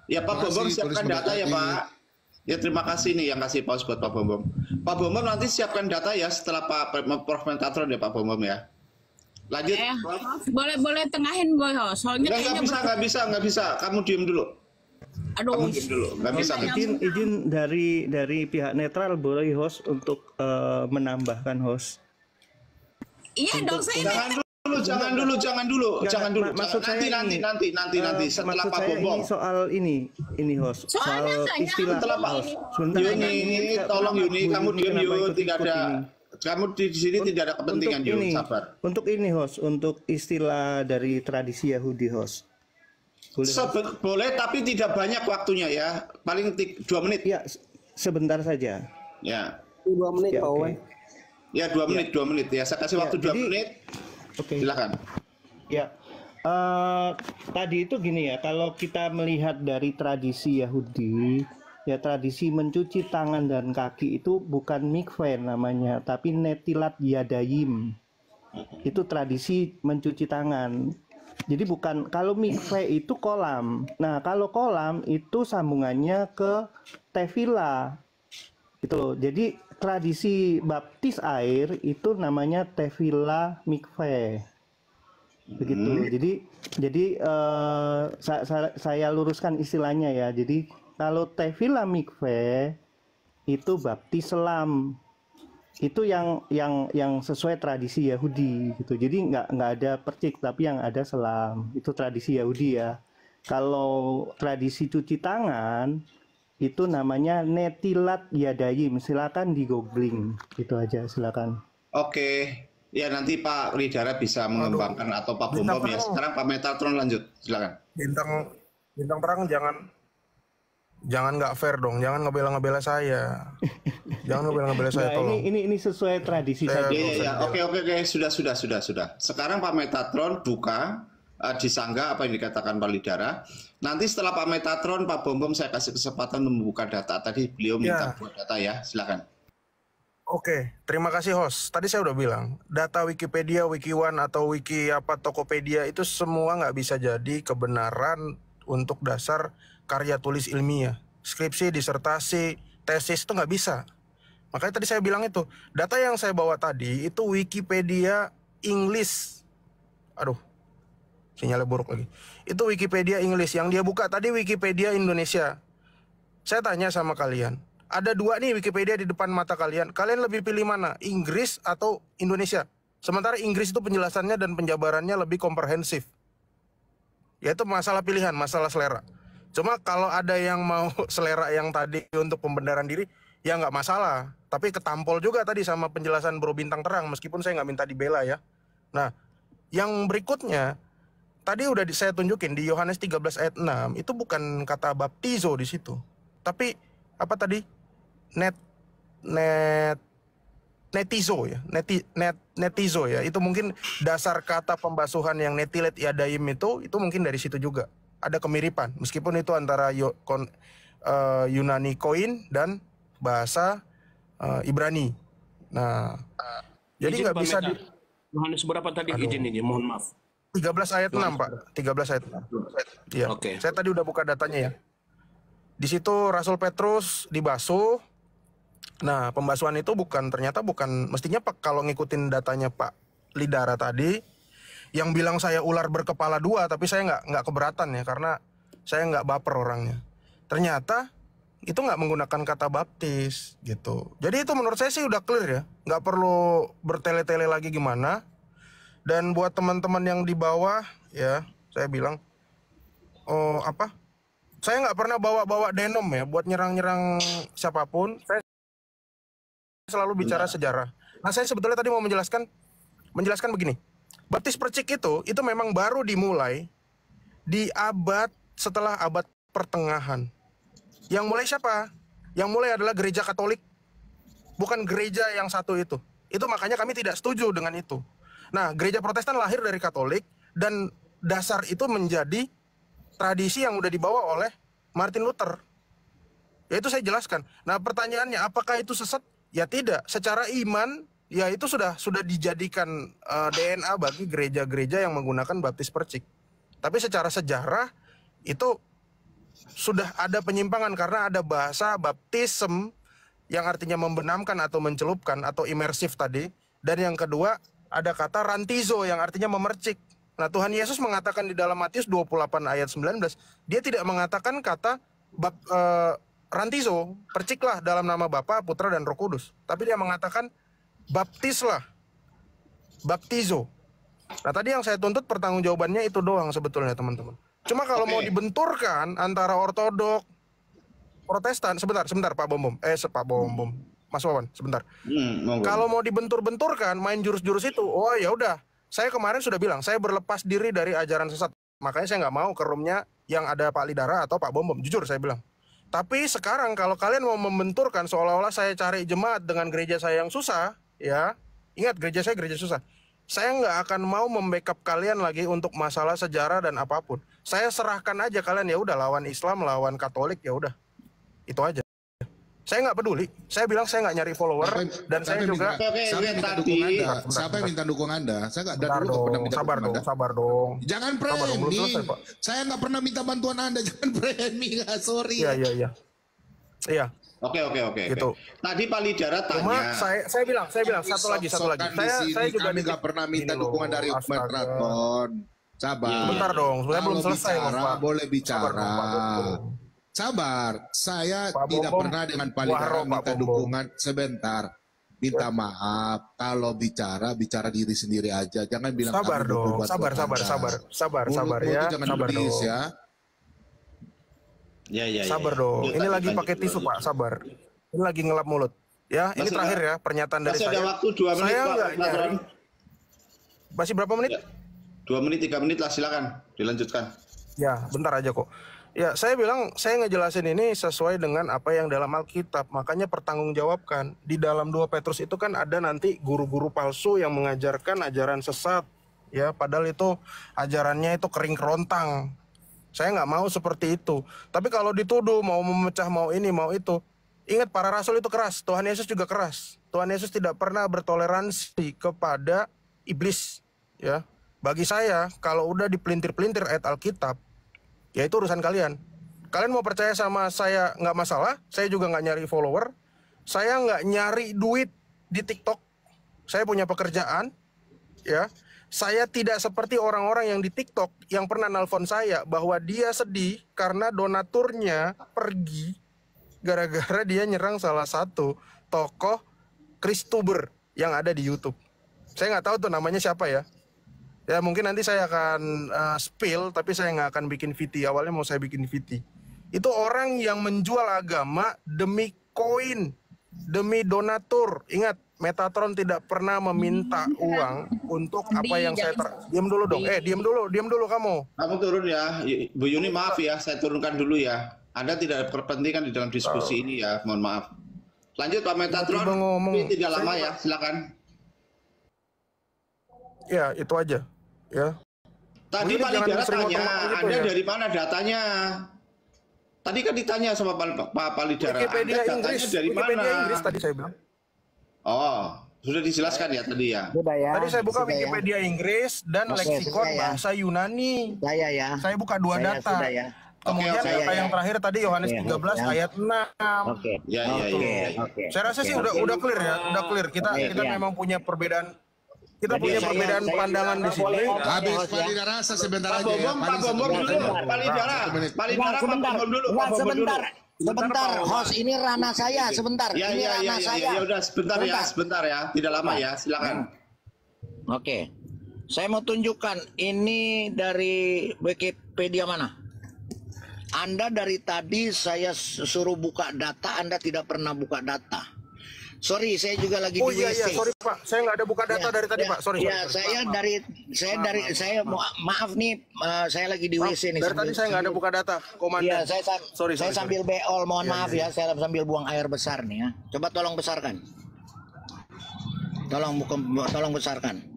Ya Pak Bombom siapkan data ya Pak. Ya terima kasih nih yang kasih pause buat Pak Bombom. Pak Bombom nanti siapkan data ya setelah Prof Metatron ya Pak Bombom ya. Lanjut.
Boleh tengahin Boy Host. Soalnya
nggak bisa. Kamu diem dulu.
Aduh.
Kamu diem dulu. Nggak bisa.
Izin dari pihak netral boleh host untuk menambahkan host.
Iya dong saya.
Jangan dulu.
Maksud
Nanti setelah Pak Bombom.
Soal ini host. Soal istilah
setelah Pak
host.
Yuni, tolong Yuni, kamu diem Yuni, tidak ada. Kamu di sini tidak ada kepentingan, Yuni, sabar.
Untuk ini host, untuk istilah dari tradisi Yahudi host.
Boleh, tapi tidak banyak waktunya ya. Paling 2 menit.
Ya, sebentar saja.
Ya.
2 menit,
ya,
Pak
okay.
Ya 2 menit, 2 menit ya. Saya kasih waktu 2 menit.
Oke.
Silakan.
Ya. Tadi itu gini ya, kalau kita melihat dari tradisi Yahudi, ya tradisi mencuci tangan dan kaki itu bukan mikveh namanya, tapi netilat yadayim. Itu tradisi mencuci tangan. Jadi bukan, kalau mikveh itu kolam. Nah, kalau kolam itu sambungannya ke tefila. Gitu loh. Jadi tradisi baptis air itu namanya tefila mikveh. Begitu. Jadi saya luruskan istilahnya ya. Jadi kalau tefila mikveh itu baptis selam. Itu yang sesuai tradisi Yahudi gitu. Jadi nggak ada percik tapi yang ada selam. Itu tradisi Yahudi ya. Kalau tradisi cuci tangan itu namanya netilat yadayim. Silakan di googling. Itu aja, silakan.
Oke. Ya nanti Pak Lidara bisa mengembangkan atau Pak Bombom ya. Sekarang Pak Metatron lanjut. Silakan.
Bintang terang jangan nggak fair dong, jangan ngebela saya. Jangan ngebela saya, tolong.
Ini sesuai tradisi saja.
Iya. Oke. Sudah. Sekarang Pak Metatron buka disanggah apa yang dikatakan Pak Lidara. Nanti setelah Pak Metatron, Pak Bombom saya kasih kesempatan membuka data. Tadi beliau minta buat data ya. Silakan.
Oke, terima kasih host. Tadi saya udah bilang, data Wikipedia, Wikiwan atau Wiki Tokopedia itu semua nggak bisa jadi kebenaran untuk dasar karya tulis ilmiah, skripsi, disertasi, tesis itu nggak bisa. Makanya tadi saya bilang itu, data yang saya bawa tadi itu Wikipedia English. Aduh, sinyalnya buruk lagi. Itu Wikipedia English, yang dia buka tadi Wikipedia Indonesia. Saya tanya sama kalian, ada 2 nih Wikipedia di depan mata kalian. Kalian lebih pilih mana, Inggris atau Indonesia? Sementara Inggris itu penjelasannya dan penjabarannya lebih komprehensif. Yaitu masalah pilihan, masalah selera. Cuma kalau ada yang mau selera yang tadi untuk pembenaran diri, ya nggak masalah. Tapi ketampol juga tadi sama penjelasan Bro Bintang Terang, meskipun saya nggak minta dibela ya. Nah, yang berikutnya, tadi udah saya tunjukin di Yohanes 13 ayat 6, itu bukan kata baptizo di situ. Tapi, apa tadi? Netizo ya, netizo ya. Itu mungkin dasar kata pembasuhan yang netilet yadayim itu mungkin dari situ juga. Ada kemiripan, meskipun itu antara Yunani koin dan bahasa Ibrani. Nah, jadi nggak bisa di
Yohanes berapa tadi izin ini? Mohon maaf.
13 ayat 6 Pak, 13 ayat 6. Iya.
Oke.
Saya tadi udah buka datanya ya. Di situ Rasul Petrus dibasuh. Nah, pembasuhan itu ternyata bukan mestinya Pak, kalau ngikutin datanya Pak Lidara tadi, yang bilang saya ular berkepala 2, tapi saya nggak keberatan ya, karena saya nggak baper orangnya. Ternyata itu nggak menggunakan kata baptis gitu. Jadi itu menurut saya sih udah clear ya, nggak perlu bertele-tele lagi gimana. Dan buat teman-teman yang di bawah, ya, saya bilang, saya nggak pernah bawa-bawa denom ya buat nyerang-nyerang siapapun. Saya selalu bicara sejarah. Nah, saya sebetulnya tadi mau menjelaskan begini. Baptis percik itu memang baru dimulai di setelah abad pertengahan. Yang mulai siapa? Yang mulai adalah gereja Katolik, bukan gereja yang satu itu. Itu makanya kami tidak setuju dengan itu. Nah, gereja Protestan lahir dari Katolik dan dasar itu menjadi tradisi yang udah dibawa oleh Martin Luther. Ya itu saya jelaskan. Nah, pertanyaannya apakah itu sesat? Ya tidak. Secara iman, ya itu sudah dijadikan DNA bagi gereja-gereja yang menggunakan baptis percik. Tapi secara sejarah itu sudah ada penyimpangan karena ada bahasa baptism yang artinya membenamkan atau mencelupkan atau imersif tadi. Dan yang kedua ada kata rantizo yang artinya memercik. Nah, Tuhan Yesus mengatakan di dalam Matius 28 ayat 19, dia tidak mengatakan kata rantizo, perciklah dalam nama Bapa, Putra, dan Roh Kudus. Tapi dia mengatakan baptislah, baptizo. Nah, tadi yang saya tuntut pertanggungjawabannya itu doang sebetulnya, teman-teman. Cuma kalau mau dibenturkan antara ortodok, Protestan, sebentar Pak Bom, Mas Wawan, sebentar. Kalau mau dibentur-benturkan, main jurus-jurus itu, oh ya udah. Saya kemarin sudah bilang, saya berlepas diri dari ajaran sesat. Makanya saya nggak mau ke roomnya yang ada Pak Lidara atau Pak Bom. Jujur saya bilang. Tapi sekarang kalau kalian mau membenturkan seolah-olah saya cari jemaat dengan gereja saya yang susah, ya, ingat gereja saya gereja susah. Saya nggak akan mau membackup kalian lagi untuk masalah sejarah dan apapun. Saya serahkan aja kalian, ya udah lawan Islam, lawan Katolik, ya udah. Itu aja. Saya nggak peduli. Saya bilang saya nggak nyari follower dan saya juga.
Siapa yang minta dukung Anda? Saya nggak ada dulu pernah minta
sabar dong, sabar dong.
Jangan framing. Saya nggak pernah minta bantuan Anda. Jangan framing. Sorry.
Iya.
Oke.
Gitu.
Tadi Pak Lidara tanya.
Cuma saya bilang satu lagi. Saya juga
nggak pernah minta dukungan dari Marathon. Sabar.
Bentar dong. Sebenarnya belum selesai.
Boleh bicara. Sabar, saya tidak pernah dengan Pak Lidara minta dukungan. Sebentar, minta maaf. Kalau bicara diri sendiri aja. Jangan bilang
sabar dong, sabar ya.
Jangan pedis ya.
Sabar dong. Ini lagi pakai tisu Pak, sabar. Ini lagi ngelap mulut. Ya, ini terakhir ya pernyataan dari saya.
Masih ada waktu 2 menit Pak.
Masih berapa menit?
2 menit, 3 menit lah, silakan dilanjutkan.
Ya, bentar aja kok. Ya, saya bilang, saya ngejelasin ini sesuai dengan apa yang dalam Alkitab. Makanya pertanggungjawabkan. Di dalam 2 Petrus itu kan ada nanti guru-guru palsu yang mengajarkan ajaran sesat. Ya, padahal itu ajarannya itu kering kerontang. Saya nggak mau seperti itu. Tapi kalau dituduh, mau memecah, mau ini, mau itu. Ingat, para rasul itu keras. Tuhan Yesus juga keras. Tuhan Yesus tidak pernah bertoleransi kepada iblis. Ya, bagi saya, kalau udah dipelintir-pelintir ayat Alkitab, ya itu urusan kalian. Kalian mau percaya sama saya nggak masalah. Saya juga nggak nyari follower. Saya nggak nyari duit di TikTok. Saya punya pekerjaan. Ya, saya tidak seperti orang-orang yang di TikTok yang pernah nelpon saya bahwa dia sedih karena donaturnya pergi gara-gara dia nyerang salah satu tokoh Kristuber yang ada di YouTube. Saya nggak tahu tuh namanya siapa ya. Ya mungkin nanti saya akan spill, tapi saya nggak akan bikin VT. Awalnya mau saya bikin VT. Itu orang yang menjual agama demi koin, demi donatur. Ingat, Metatron tidak pernah meminta uang untuk apa yang saya diam dulu dong. Diam dulu kamu.
Kamu turun ya, Bu Yuni, maaf ya, saya turunkan dulu ya. Anda tidak berkepentingan di dalam diskusi ini ya, mohon maaf. Lanjut Pak Metatron, ini tidak lama ya, silakan.
Ya itu aja. Ya.
Tadi Pak Lidara tanya, Anda dari mana datanya? Tadi kan ditanya sama Pak Lidara,
Wikipedia
Anda
Inggris,
dari
Wikipedia
mana?
Inggris tadi saya bilang.
Oh, sudah dijelaskan ya tadi ya?
Tadi saya buka Wikipedia Inggris dan leksikon bahasa Yunani. Saya buka 2 data. Kemudian data yang terakhir tadi Yohanes 13 ayat 6. Saya rasa sih udah clear ya, udah clear. Kita memang punya perbedaan. Kita punya perbedaan pandangan di sini.
Habis Pak Lidara sebentar aja ya.
Pak Bombom dulu, Pak Lidara. Pak Lidara,
Sebentar, host, ini ranah saya, sebentar. Ini ranah saya.
Ya udah, sebentar ya, tidak lama ya, silakan.
Oke. Saya mau tunjukkan ini dari Wikipedia mana? Anda dari tadi saya suruh buka data, Anda tidak pernah buka data. Sorry, saya juga lagi di WC.
Iya, sorry Pak, saya nggak ada buka data dari tadi Pak. Sorry.
Maaf nih, saya lagi di WC nih.
Dari tadi saya nggak ada buka data, komandan.
Iya, saya sambil beol, mohon maaf ya, saya sambil buang air besar nih ya. Coba tolong besarkan. Tolong besarkan.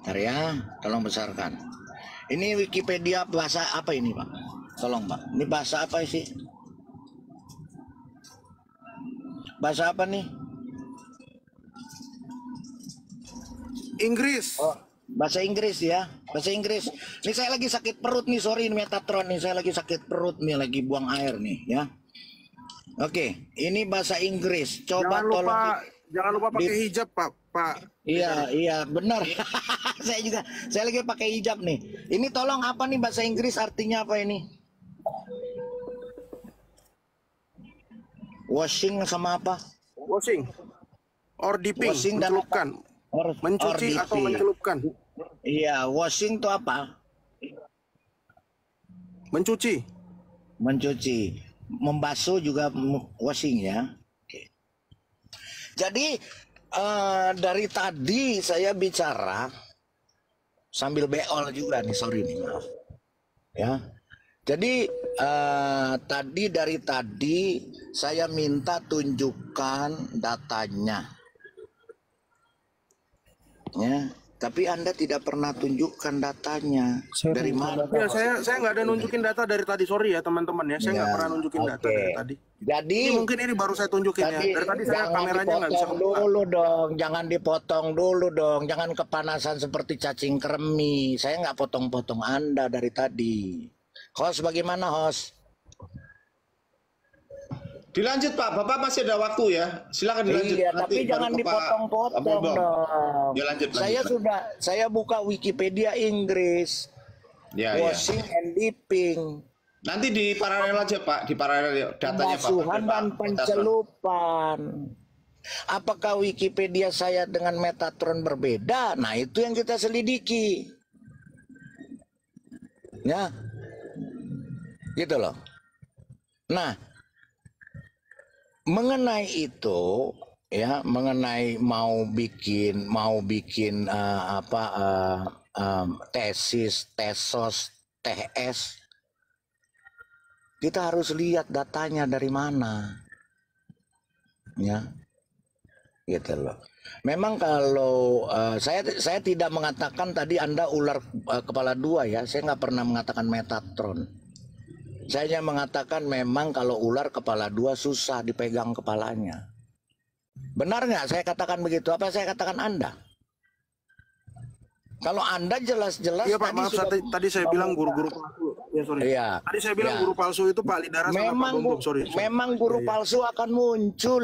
Bentar ya, tolong besarkan. Ini Wikipedia bahasa apa ini Pak? Tolong Pak, ini bahasa apa sih? Bahasa apa nih?
Inggris.
Oh, bahasa Inggris ya. Bahasa Inggris. Ini saya lagi sakit perut nih, sorry ini Metatron nih, saya lagi sakit perut nih, lagi buang air nih ya. Oke, ini bahasa Inggris. Coba
jangan lupa pakai hijab Pak.
Iya, benar. saya lagi pakai hijab nih. Ini tolong apa nih bahasa Inggris artinya apa ini? Washing sama apa?
Washing. Or dipping,
washing
mencelupkan. Mencuci atau mencelupkan.
Iya, washing itu apa?
Mencuci.
Membasuh juga washing ya. Oke. Jadi dari tadi saya bicara sambil beol juga nih, sorry nih, maaf. Ya. Jadi dari tadi saya minta tunjukkan datanya, ya. Tapi Anda tidak pernah tunjukkan datanya. Dari mana?
Ya, saya nggak ada nunjukin data dari tadi, sorry ya teman-teman ya. Saya nggak pernah nunjukin data dari tadi.
Jadi
mungkin ini baru saya tunjukin ya. Dari tadi saya kameranya nggak bisa
dulu dong, jangan dipotong dulu dong, jangan kepanasan seperti cacing kremi. Saya nggak potong-potong Anda dari tadi. Host, bagaimana host?
Dilanjut Pak, Bapak masih ada waktu ya. Silakan dilanjut.
Iya, tapi jangan dipotong-potong dong.
Ya, lanjut.
Saya buka Wikipedia Inggris.
Ya,
washing and dipping.
Nanti di paralel aja Pak, di paralel datanya Pak.
Pembasuhan dan pencelupan. Apakah Wikipedia saya dengan Metatron berbeda? Nah, itu yang kita selidiki. Ya. Gitu loh. Nah, mengenai itu ya, mengenai mau bikin tesis, tesos, TS, kita harus lihat datanya dari mana. Ya. Gitu loh. Memang kalau saya tidak mengatakan tadi Anda ular kepala dua ya, saya nggak pernah mengatakan Metatron. Saya hanya mengatakan memang kalau ular kepala dua susah dipegang kepalanya. Benar nggak saya katakan begitu? Apa saya katakan Anda? Kalau Anda jelas-jelas
iya Pak, maaf tadi saya bilang guru-guru palsu. Ya sorry.
Iya.
Tadi saya bilang guru palsu itu Pak Lidara sama Pak Bombom. Sorry.
Memang guru palsu akan muncul.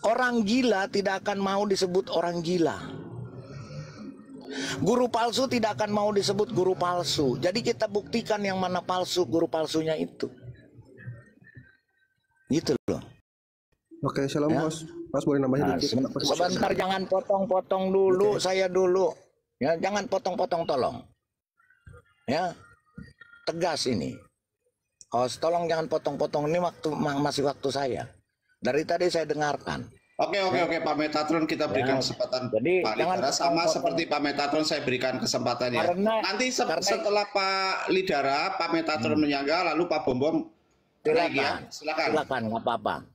Orang gila tidak akan mau disebut orang gila. Guru palsu tidak akan mau disebut guru palsu. Jadi kita buktikan yang mana palsu, guru palsunya itu. Gitu loh.
Oke, salam ya. Mas boleh nambahin dikit.
Sebentar, jangan potong-potong dulu, saya dulu. Ya, jangan potong-potong tolong. Ya. Tegas ini. Host, tolong jangan potong-potong, ini masih waktu saya. Dari tadi saya dengarkan.
Oke Pak Metatron, kita berikan kesempatan
jadi,
Pak Lidara sama seperti Pak Metatron saya berikan kesempatan ya. Nanti setelah Pak Lidara, Pak Metatron menyangga, lalu Pak Bombom
silakan nggak apa-apa.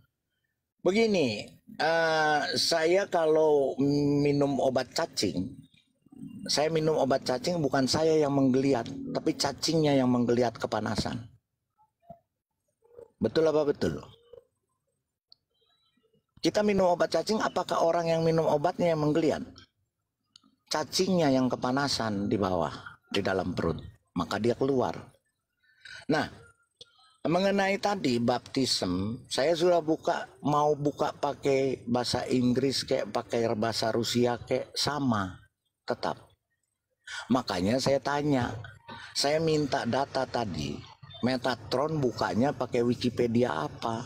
Begini, saya kalau minum obat cacing, saya minum obat cacing bukan saya yang menggeliat, tapi cacingnya yang menggeliat kepanasan. Betul apa betul? Kita minum obat cacing, apakah orang yang minum obatnya yang menggeliat? Cacingnya yang kepanasan di bawah, di dalam perut. Maka dia keluar. Nah, mengenai tadi baptism, saya sudah mau buka pakai bahasa Inggris kayak pakai bahasa Rusia kayak sama. Tetap. Makanya saya tanya, saya minta data tadi. Metatron bukanya pakai Wikipedia apa?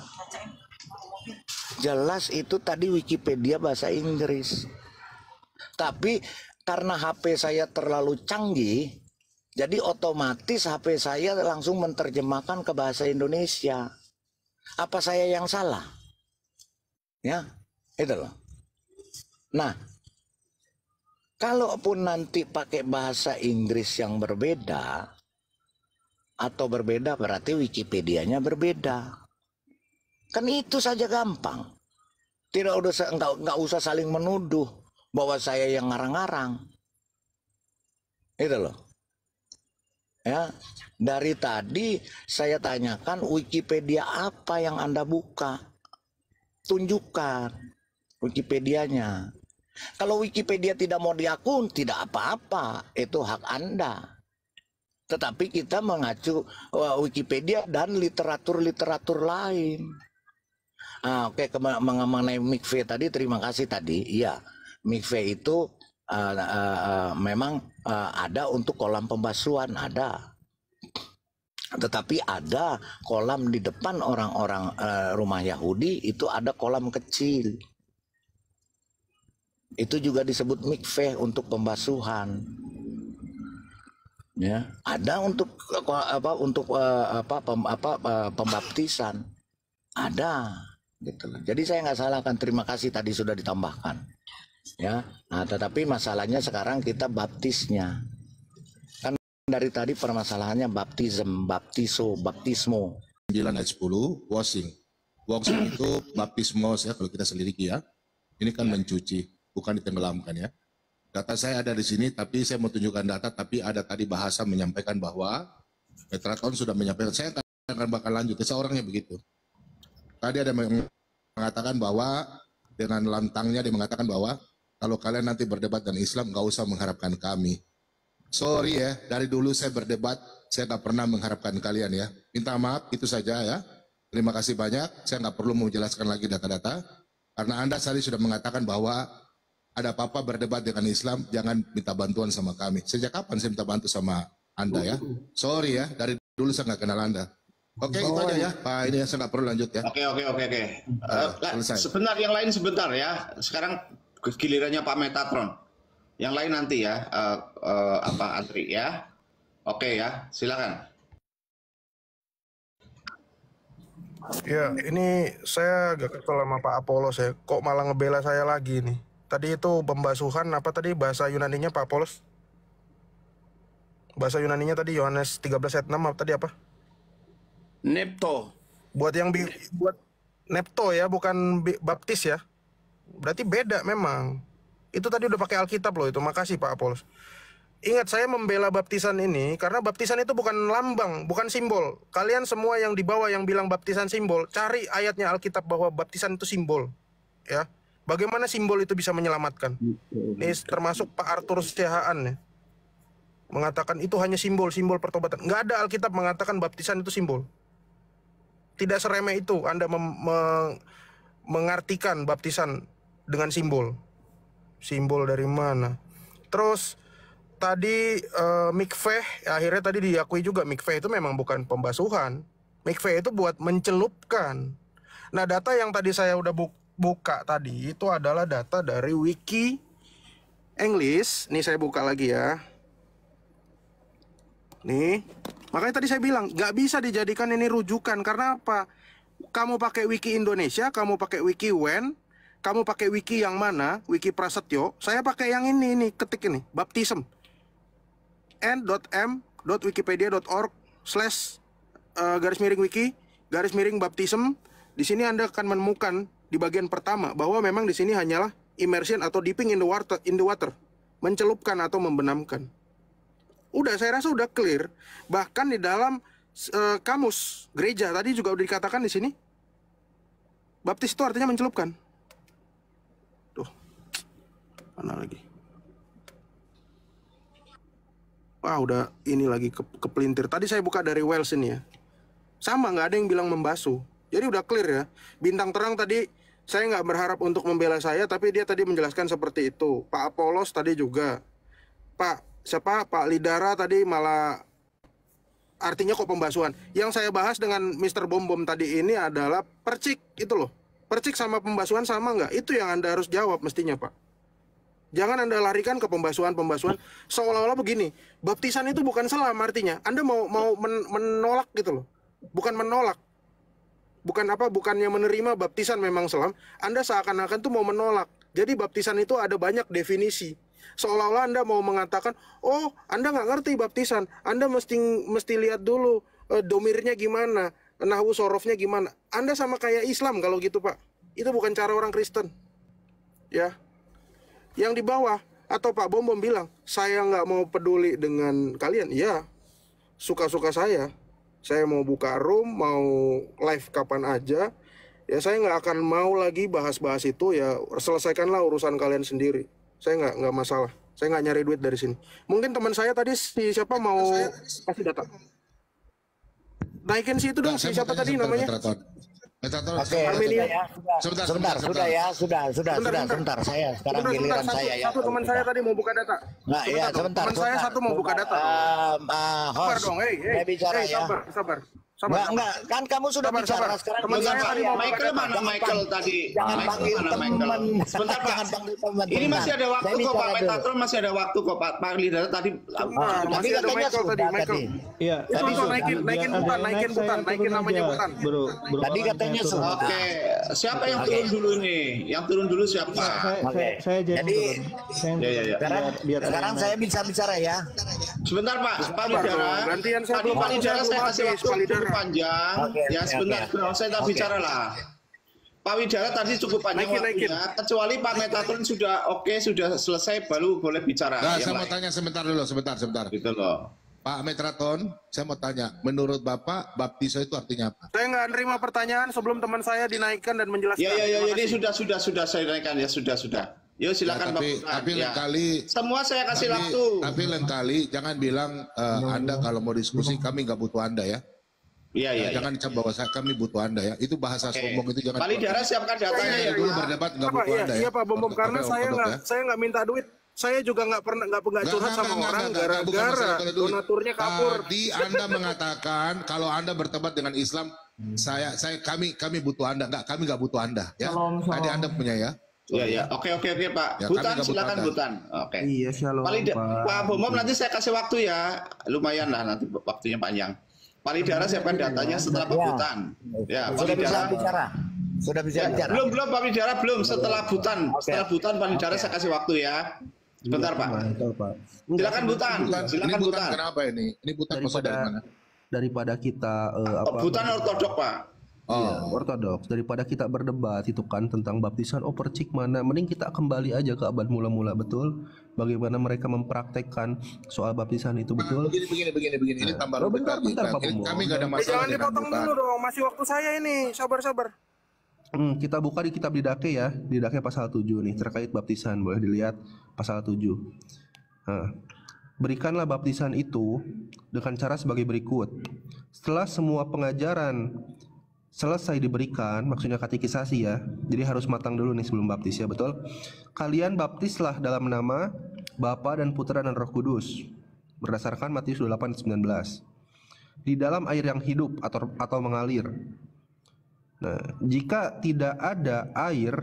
jelas itu tadi Wikipedia bahasa Inggris. Tapi karena HP saya terlalu canggih, jadi otomatis HP saya langsung menerjemahkan ke bahasa Indonesia. Apa saya yang salah? Ya, itu loh. Nah, kalaupun nanti pakai bahasa Inggris yang berbeda atau berbeda berarti Wikipedianya berbeda. Kan itu saja gampang. Nggak usah saling menuduh bahwa saya yang ngarang-ngarang. Itu loh. Ya, dari tadi saya tanyakan Wikipedia apa yang Anda buka? Tunjukkan Wikipedianya. Kalau Wikipedia tidak mau diakui, tidak apa-apa, itu hak Anda. Tetapi kita mengacu Wikipedia dan literatur-literatur lain. Oke, mengenai MIKVE tadi, terima kasih tadi. Iya, MIKVE itu memang ada untuk kolam pembasuhan, ada. Tetapi ada kolam di depan orang-orang rumah Yahudi, itu ada kolam kecil. Itu juga disebut mikveh untuk pembasuhan. Ya, ada untuk pembaptisan. Ada gitu. Jadi saya nggak salahkan, terima kasih tadi sudah ditambahkan. Ya. Nah, tetapi masalahnya sekarang kita baptisnya. Kan dari tadi permasalahannya baptism, baptiso, baptismo.
9 ayat 10, washing. Washing itu baptismos ya, kalau kita selidiki ya. Ini kan mencuci, bukan ditenggelamkan ya. Data saya ada di sini, tapi saya mau tunjukkan data, tapi ada tadi bahasa menyampaikan bahwa Metraton sudah menyampaikan, saya akan bakal lanjut, saya orangnya begitu. Tadi ada mengatakan bahwa dengan lantangnya dia mengatakan bahwa kalau kalian nanti berdebat dengan Islam nggak usah mengharapkan kami. Sorry ya, dari dulu saya berdebat, saya nggak pernah mengharapkan kalian ya. Minta maaf, itu saja ya. Terima kasih banyak, saya nggak perlu menjelaskan lagi data-data. Karena Anda tadi sudah mengatakan bahwa ada apa-apa berdebat dengan Islam, jangan minta bantuan sama kami. Sejak kapan saya minta bantu sama Anda ya? Sorry ya, dari dulu saya nggak kenal Anda. Oke, itu aja ya, Pak. Ini saya nggak perlu lanjut ya.
Oke. Sebentar, yang lain sebentar ya. Sekarang gilirannya Pak Metatron. Yang lain nanti ya, Antri ya. Oke ya, silakan.
Ya, ini saya agak kesel sama Pak Apolos ya. Kok malah ngebela saya lagi nih? Tadi itu pembasuhan apa tadi bahasa Yunaninya Pak Apolos? Bahasa Yunaninya tadi Yohanes 13 ayat 6 tadi apa?
Nepto.
Buat yang buat nepto ya, bukan baptis ya. Berarti beda memang. Itu tadi udah pakai Alkitab loh itu. Makasih Pak Apolos. Ingat, saya membela baptisan ini karena baptisan itu bukan lambang, bukan simbol. Kalian semua yang di bawah yang bilang baptisan simbol, cari ayatnya Alkitab bahwa baptisan itu simbol. Ya. Bagaimana simbol itu bisa menyelamatkan? Ini termasuk Pak Arthur Siahaan ya. Mengatakan itu hanya simbol pertobatan. Nggak ada Alkitab mengatakan baptisan itu simbol. Tidak seremeh itu Anda mengartikan baptisan dengan simbol. Simbol dari mana? Terus tadi mikveh, akhirnya tadi diakui juga mikveh itu memang bukan pembasuhan. Mikveh itu buat mencelupkan. Nah, data yang tadi saya udah buka tadi itu adalah data dari Wiki English. Nih saya buka lagi ya. Nih, makanya tadi saya bilang nggak bisa dijadikan ini rujukan karena apa? Kamu pakai Wiki Indonesia, kamu pakai Wiki WEN, kamu pakai Wiki yang mana? Wiki Prasetyo. Saya pakai yang ini ketik ini, baptism. n.m.wikipedia.org/wiki_baptism. Di sini Anda akan menemukan di bagian pertama bahwa memang di sini hanyalah immersion atau dipping in the water, mencelupkan atau membenamkan. Udah, saya rasa udah clear. Bahkan di dalam kamus gereja tadi juga udah dikatakan di sini. Baptis itu artinya mencelupkan. Tuh. Mana lagi? Wah, udah ini lagi kepelintir. Tadi saya buka dari Wells ini ya. Sama, nggak ada yang bilang membasuh. Jadi udah clear ya. Bintang terang tadi saya nggak berharap untuk membela saya, tapi dia tadi menjelaskan seperti itu. Pak Apolos tadi juga. Pak Lidara tadi malah artinya kok pembasuhan. Yang saya bahas dengan Mr. Bom tadi ini adalah percik itu loh. Percik sama pembasuhan sama nggak? Itu yang Anda harus jawab mestinya, Pak. Jangan Anda larikan ke pembasuhan seolah-olah begini. Baptisan itu bukan selam artinya. Anda mau menolak gitu loh. Bukan menolak. Bukannya menerima baptisan memang selam. Anda seakan-akan tuh mau menolak. Jadi baptisan itu ada banyak definisi. Seolah-olah Anda mau mengatakan, oh Anda nggak ngerti baptisan. Anda mesti lihat dulu domirnya gimana, nahwu sorofnya gimana. Anda sama kayak Islam kalau gitu, Pak. Itu bukan cara orang Kristen. Ya. Yang di bawah, atau Pak Bom bilang, saya nggak mau peduli dengan kalian. Ya, suka-suka saya. Saya mau buka room, mau live kapan aja. Ya saya nggak akan mau lagi bahas-bahas itu. Ya selesaikanlah urusan kalian sendiri. Saya nggak masalah. Saya nggak nyari duit dari sini. Mungkin teman saya tadi siapa mau kasih data? Naikin si itu dong, si siapa tadi namanya?
Oke, sebentar, saya sekarang giliran saya ya.
Satu teman saya tadi mau buka data.
Nah, iya, sebentar.
Teman saya satu mau buka data.
Sabar dong,
saya
bicara ya.
Sabar.
Enggak, kan kamu sudah bicara sekarang.
Teman saya tadi mau
Michael mana Michael tadi?
Jangan panggil teman.
Sebentar Pak. Ini masih ada waktu kok Pak Metatron, masih ada waktu kok Pak Lidar tadi.
Masih ada Michael tadi.
Iya,
tadi naikin namanya Butan.
Tadi katanya
Oke, siapa yang turun dulu nih? Yang turun dulu siapa?
Jadi sekarang saya bisa bicara ya.
Sebentar Pak Lidara.
Gantian saya
Tadi Pak Lidara saya kasih waktu cukup panjang. Ya sebentar, saya tak bicara lah. Pak Widara tadi cukup panjang waktunya, kecuali Pak Metatron sudah sudah selesai baru boleh bicara.
Nah, saya mau tanya sebentar dulu, sebentar.
Gitu loh.
Pak Metatron, saya mau tanya, menurut Bapak baptiso itu artinya apa?
Saya nggak nerima pertanyaan sebelum teman saya dinaikkan dan menjelaskan.
Ya, ini sudah saya naikkan ya, sudah. Yuk silakan
tapi lain kali
semua saya kasih waktu.
Tapi lain kali jangan bilang Anda kalau mau diskusi kami nggak butuh Anda ya.
Iya.
Jangan dicap bahwa kami butuh Anda ya. Itu bahasa sombong itu jangan.
Pak Lidara siapkan datanya ya.
Dulu berdebat nggak butuh Anda ya.
Iya Pak Bom, karena saya nggak minta duit. Saya juga nggak pernah curhat sama orang gara-gara donaturnya kabur.
Tadi Anda mengatakan kalau Anda berdebat dengan Islam, kami butuh Anda. Kami nggak butuh Anda ya. Tadi Anda punya ya.
Iya. Oke Pak.
Ya,
Butan silakan Butan. Oke.
Iya, shalom.
Pak Bom nanti saya kasih waktu ya. Lumayan lah nanti waktunya panjang. Pak Lidara siapkan datanya setelah Pak Butan. Ya, Pak Lidara.
Sudah bisa bicara.
Belum Pak Lidara belum setelah Butan. Setelah Butan Pak Lidara saya kasih waktu ya. Sebentar Pak. Silakan Butan. Silakan Butan.
Kenapa ini? Ini Butan masuk dari mana?
Daripada kita
Butan ortodok Pak.
Iya, ortodoks. Daripada kita berdebat itu kan tentang baptisan, percik mana, mending kita kembali aja ke abad mula-mula, betul? Bagaimana mereka mempraktekkan soal baptisan itu, betul?
Begini. Ini tambah
bentar, Pak Bumbo.
Kami nggak ada masalah.
Jangan dipotong dulu dong, masih waktu saya ini. Sabar.
Kita buka di kitab Didache ya, Didache pasal 7 nih, terkait baptisan, boleh dilihat pasal 7. Nah, berikanlah baptisan itu dengan cara sebagai berikut. Setelah semua pengajaran selesai diberikan, maksudnya katekisasi ya, jadi harus matang dulu nih sebelum baptis ya, betul? Kalian baptislah dalam nama Bapa dan Putra dan Roh Kudus, berdasarkan Matius 28:19, di dalam air yang hidup atau mengalir. Nah, jika tidak ada air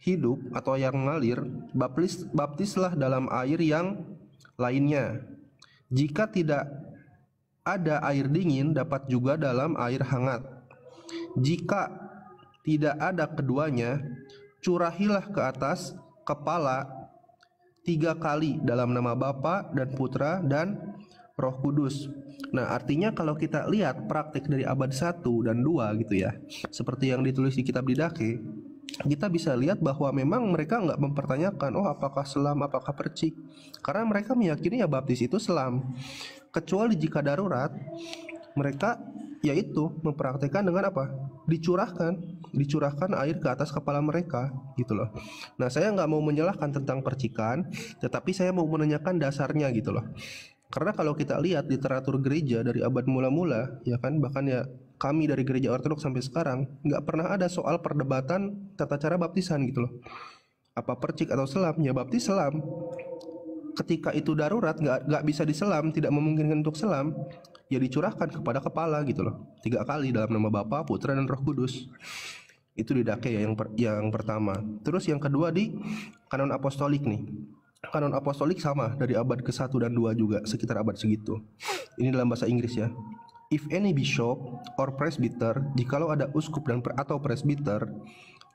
hidup atau yang mengalir, baptislah dalam air yang lainnya. Jika tidak ada air dingin, dapat juga dalam air hangat. Jika tidak ada keduanya, curahilah ke atas kepala 3 kali dalam nama Bapa dan Putra dan Roh Kudus. Nah, artinya kalau kita lihat praktik dari abad 1 dan 2 gitu ya, seperti yang ditulis di kitab Didache, kita bisa lihat bahwa memang mereka nggak mempertanyakan apakah selam, apakah percik, karena mereka meyakini ya baptis itu selam, kecuali jika darurat. Mereka yaitu mempraktekkan dengan apa? Dicurahkan air ke atas kepala mereka gitu loh. Nah, saya nggak mau menyalahkan tentang percikan, tetapi saya mau menanyakan dasarnya gitu loh. Karena kalau kita lihat literatur gereja dari abad mula-mula ya kan, bahkan ya kami dari gereja ortodoks sampai sekarang nggak pernah ada soal perdebatan tata cara baptisan gitu loh. Apa percik atau selam? Ya baptis selam. Ketika itu darurat, nggak bisa diselam, tidak memungkinkan untuk selam, ya dicurahkan kepada kepala gitu loh, 3 kali dalam nama Bapa, Putra dan Roh Kudus. Itu di Dake ya yang pertama. Terus yang kedua di Kanon Apostolik nih. Kanon Apostolik sama dari abad ke-1 dan 2 juga, sekitar abad segitu. Ini dalam bahasa Inggris ya. If any bishop or presbyter, jikalau ada uskup dan atau presbyter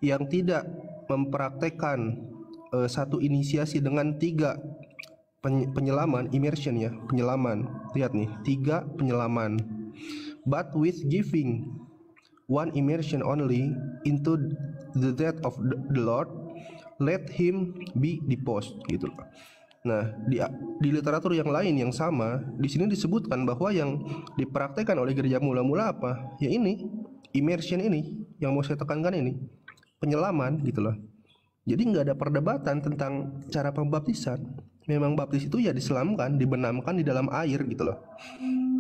yang tidak mempraktekkan satu inisiasi dengan 3 penyelaman, immersion ya, penyelaman. Lihat nih, 3 penyelaman. But with giving 1 immersion only into the death of the Lord, let him be deposed, gitu loh. Nah, di literatur yang lain yang sama, di sini disebutkan bahwa yang dipraktekkan oleh gereja mula-mula apa? Ya ini, immersion ini, yang mau saya tekankan ini, penyelaman, gitu loh. Jadi nggak ada perdebatan tentang cara pembaptisan. Memang baptis itu ya diselamkan, dibenamkan di dalam air, gitu loh.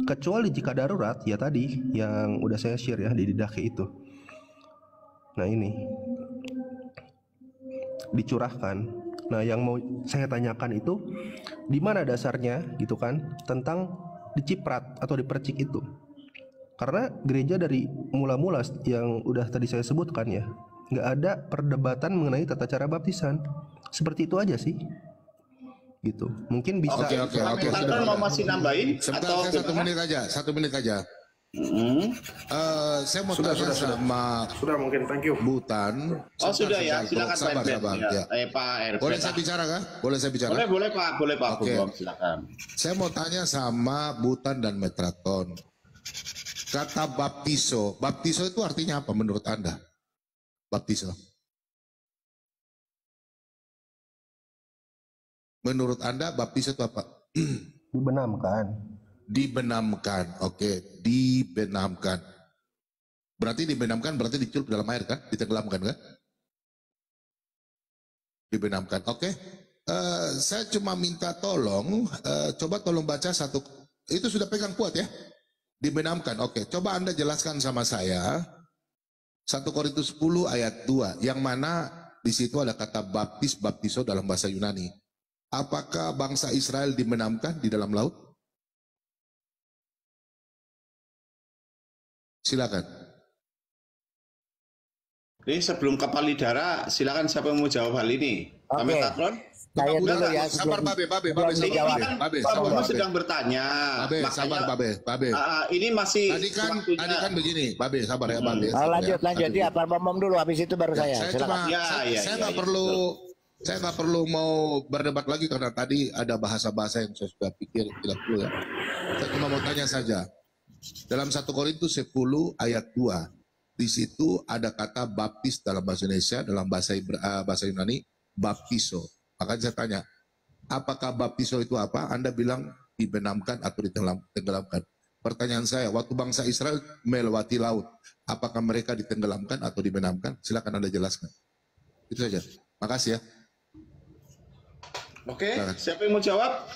Kecuali jika darurat, ya tadi yang udah saya share ya di Dake itu. Nah ini dicurahkan. Nah yang mau saya tanyakan itu di mana dasarnya gitu kan tentang diciprat atau dipercik itu. Karena gereja dari mula-mula yang udah tadi saya sebutkan ya, nggak ada perdebatan mengenai tata cara baptisan. Seperti itu aja sih. Gitu. Mungkin bisa.
Oke. Mau masih nambahin?
Sebentar, saya 1 menit aja. 1 menit aja. Saya mau tanya sama
sudah mungkin, thank you.
Butan.
Sudah ya, silakan
sabar.
Ya. Pak Herbert.
Boleh saya bicara kah? Boleh saya bicara?
Boleh Pak.
Oke.
Silakan.
Saya mau tanya sama Butan dan Metraton. Kata baptiso itu artinya apa menurut Anda? Baptiso. Menurut Anda baptiso itu apa? Dibenamkan, oke, dibenamkan. Berarti dibenamkan berarti dicelup dalam air kan? Ditenggelamkan kan? Dibenamkan, oke. Saya cuma minta tolong, coba tolong baca satu, itu sudah pegang kuat ya? Dibenamkan, oke. Coba Anda jelaskan sama saya, 1 Korintus 10 ayat 2, yang mana di situ ada kata baptiso dalam bahasa Yunani. Apakah bangsa Israel dibenamkan di dalam laut? Silakan.
Ini sebelum ke Palidara, silakan siapa yang mau jawab hal ini? Kami Tatron?
Saya dulu ya.
Sabar, Babe.
Pak Bono sedang bertanya.
Babe.
Ini masih
tadi kan begini, Babe, sabar ya, Babe.
Lanjut ya, Pak Bambang dulu, habis itu baru saya.
Saya nggak perlu mau berdebat lagi karena tadi ada bahasa-bahasa yang saya sudah pikir tidak perlu ya. Saya cuma mau tanya saja. Dalam 1 Korintus 10 ayat 2, di situ ada kata baptis dalam bahasa Indonesia, dalam bahasa Yunani baptiso. Makanya saya tanya, apakah baptiso itu apa? Anda bilang dibenamkan atau ditenggelamkan. Pertanyaan saya, waktu bangsa Israel melewati laut, apakah mereka ditenggelamkan atau dibenamkan? Silakan Anda jelaskan. Itu saja. Makasih ya.
Oke, siapa yang mau jawab?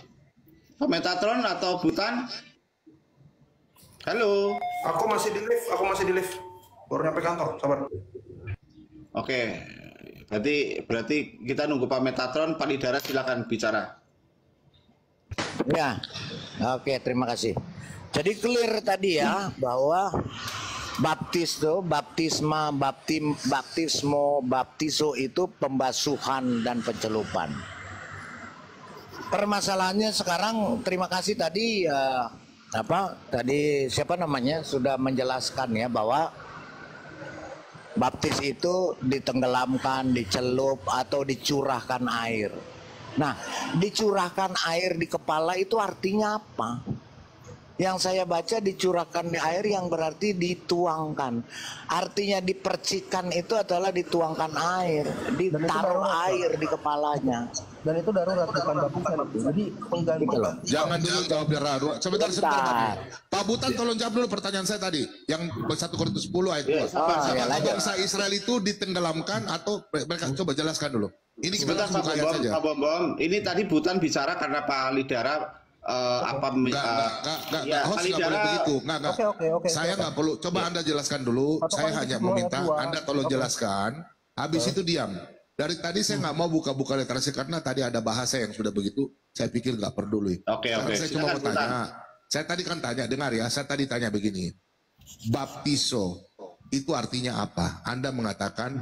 Pak Metatron atau Butan? Halo.
Aku masih di lift. Baru nyampe kantor, sabar.
Oke. Berarti kita nunggu Pak Metatron. Pak Lidara silakan bicara.
Ya. Oke, terima kasih. Jadi clear tadi ya bahwa baptiso itu pembasuhan dan pencelupan. Permasalahannya sekarang, terima kasih tadi siapa namanya sudah menjelaskan ya bahwa baptis itu ditenggelamkan, dicelup atau dicurahkan air. Nah, dicurahkan air di kepala itu artinya apa? Yang saya baca dicurahkan di air yang berarti dituangkan. Artinya dipercikan itu adalah dituangkan air, ditaruh air di kepalanya.
Dan itu darurat bukan baptisan. Jadi pengganti.
Jangan dulu jawab darurat. Sebentar. Pak Butan tolong jawab dulu pertanyaan saya tadi. Yang 1 Korintus 10 ayat 2. Apakah bangsa Israel itu ditenggelamkan atau mereka coba jelaskan dulu. Ini
sebentar Pak Bom. Ini tadi Butan bicara karena Pak Lidara
host nggak boleh begitu. Oke. Saya nggak perlu. Coba Anda jelaskan dulu. Saya hanya meminta Anda tolong jelaskan. Habis itu diam. Dari tadi saya nggak mau buka-buka literasi karena tadi ada bahasa yang sudah begitu. Saya pikir nggak perlu.
Oke.
Saya cuma mau tanya. Saya tadi kan tanya, dengar ya. Saya tadi tanya begini. Baptiso itu artinya apa? Anda mengatakan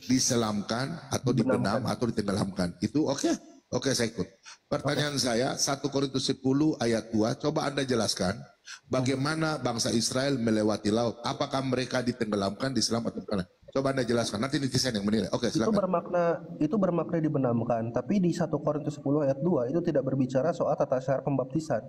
diselamkan atau dibenam atau ditenggelamkan. Itu oke? Oke, saya ikut. Pertanyaan saya 1 Korintus 10 ayat 2, coba Anda jelaskan bagaimana bangsa Israel melewati laut. Apakah mereka ditenggelamkan, diselam atau bukan? Coba Anda jelaskan, nanti netizen yang menilai. Oke, silakan.
Itu bermakna dibenamkan, tapi di 1 Korintus 10 ayat 2 itu tidak berbicara soal tata cara pembaptisan.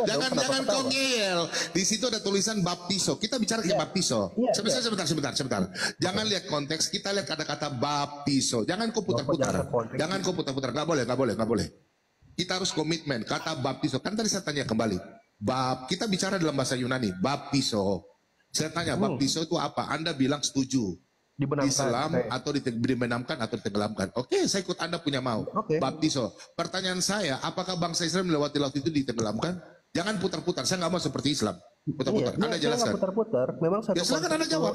Jangan kau ngeyel. Di situ ada tulisan baptiso. Kita bicara ke baptiso. Sebentar. Jangan lihat konteks, kita lihat kata-kata baptiso. Jangan kau putar-putar. Nggak boleh. Kita harus komitmen. Kata baptiso, kan tadi saya tanya kembali. Kita bicara dalam bahasa Yunani, baptiso. Saya tanya, baptiso itu apa? Anda bilang setuju. Diselam atau dibenamkan atau ditenggelamkan. Oke, saya ikut Anda punya mau. Baptiso. Pertanyaan saya, apakah bangsa Israel melewati laut itu ditenggelamkan? Jangan putar-putar. Saya nggak mau seperti Islam. Putar-putar. Anda jelaskan.
Putar-putar. Memang
ya silakan Anda jawab.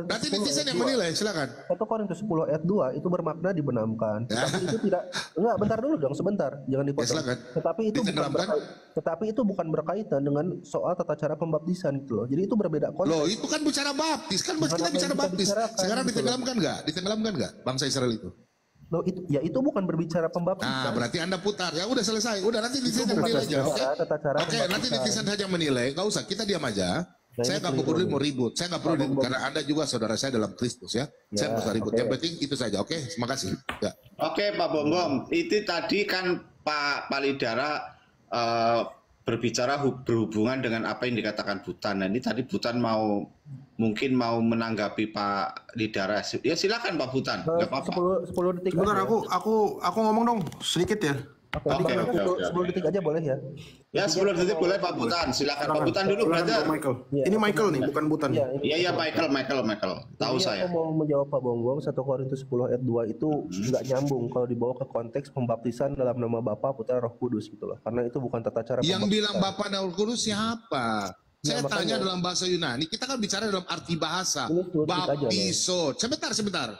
Nanti netizen yang menilai. Silakan.
1 Korintus 10 ayat 2 itu bermakna dibenamkan. Tapi itu tidak. Enggak, bentar dulu dong, sebentar. Jangan dipotong.
Ya,
tetapi itu bukan berkaitan dengan soal tata cara pembaptisan gitu loh. Jadi itu berbeda konteks.
Loh, itu kan bicara baptis. Kan kita bicara baptis. Sekarang ditenggelamkan nggak? Ditenggelamkan nggak bangsa Israel itu?
Loh, itu bukan berbicara pembaptisan.
Nah, berarti Anda putar. Ya udah selesai. Udah nanti netizen yang menilai aja. Oke, nanti netizen saja menilai. Nggak usah, kita diam aja. Saya nggak peduli mau ribut. Saya nggak perlu karena Anda juga saudara saya dalam Kristus ya. Saya nggak usah ribut. Yang penting itu saja. Oke, terima kasih. Ya.
Oke, Pak Bombom. Itu tadi kan Pak Palidara berbicara berhubungan dengan apa yang dikatakan Butan. Nah, ini tadi Butan mungkin mau menanggapi Pak Lidara. Ya silakan Pak Butan. Nggak apa-apa.
10 detik.
Bentar, aku ngomong dong sedikit ya.
Oke. 10 detik aja boleh ya.
Ya 10 detik boleh Pak Butan. Silakan Pak Butan dulu brother.
Ini Michael nih, bukan Butan.
Iya Michael. Tahu saya.
Aku mau menjawab Pak Bongbong, 1 Korintus 10 ayat 2 itu nggak nyambung kalau dibawa ke konteks pembaptisan dalam nama Bapa, Putra, Roh Kudus gitu loh. Karena itu bukan tata cara
yang bilang Bapa dan Roh Kudus siapa? Saya tanya dalam bahasa Yunani, kita kan bicara dalam arti bahasa. Baptiso. Sebentar.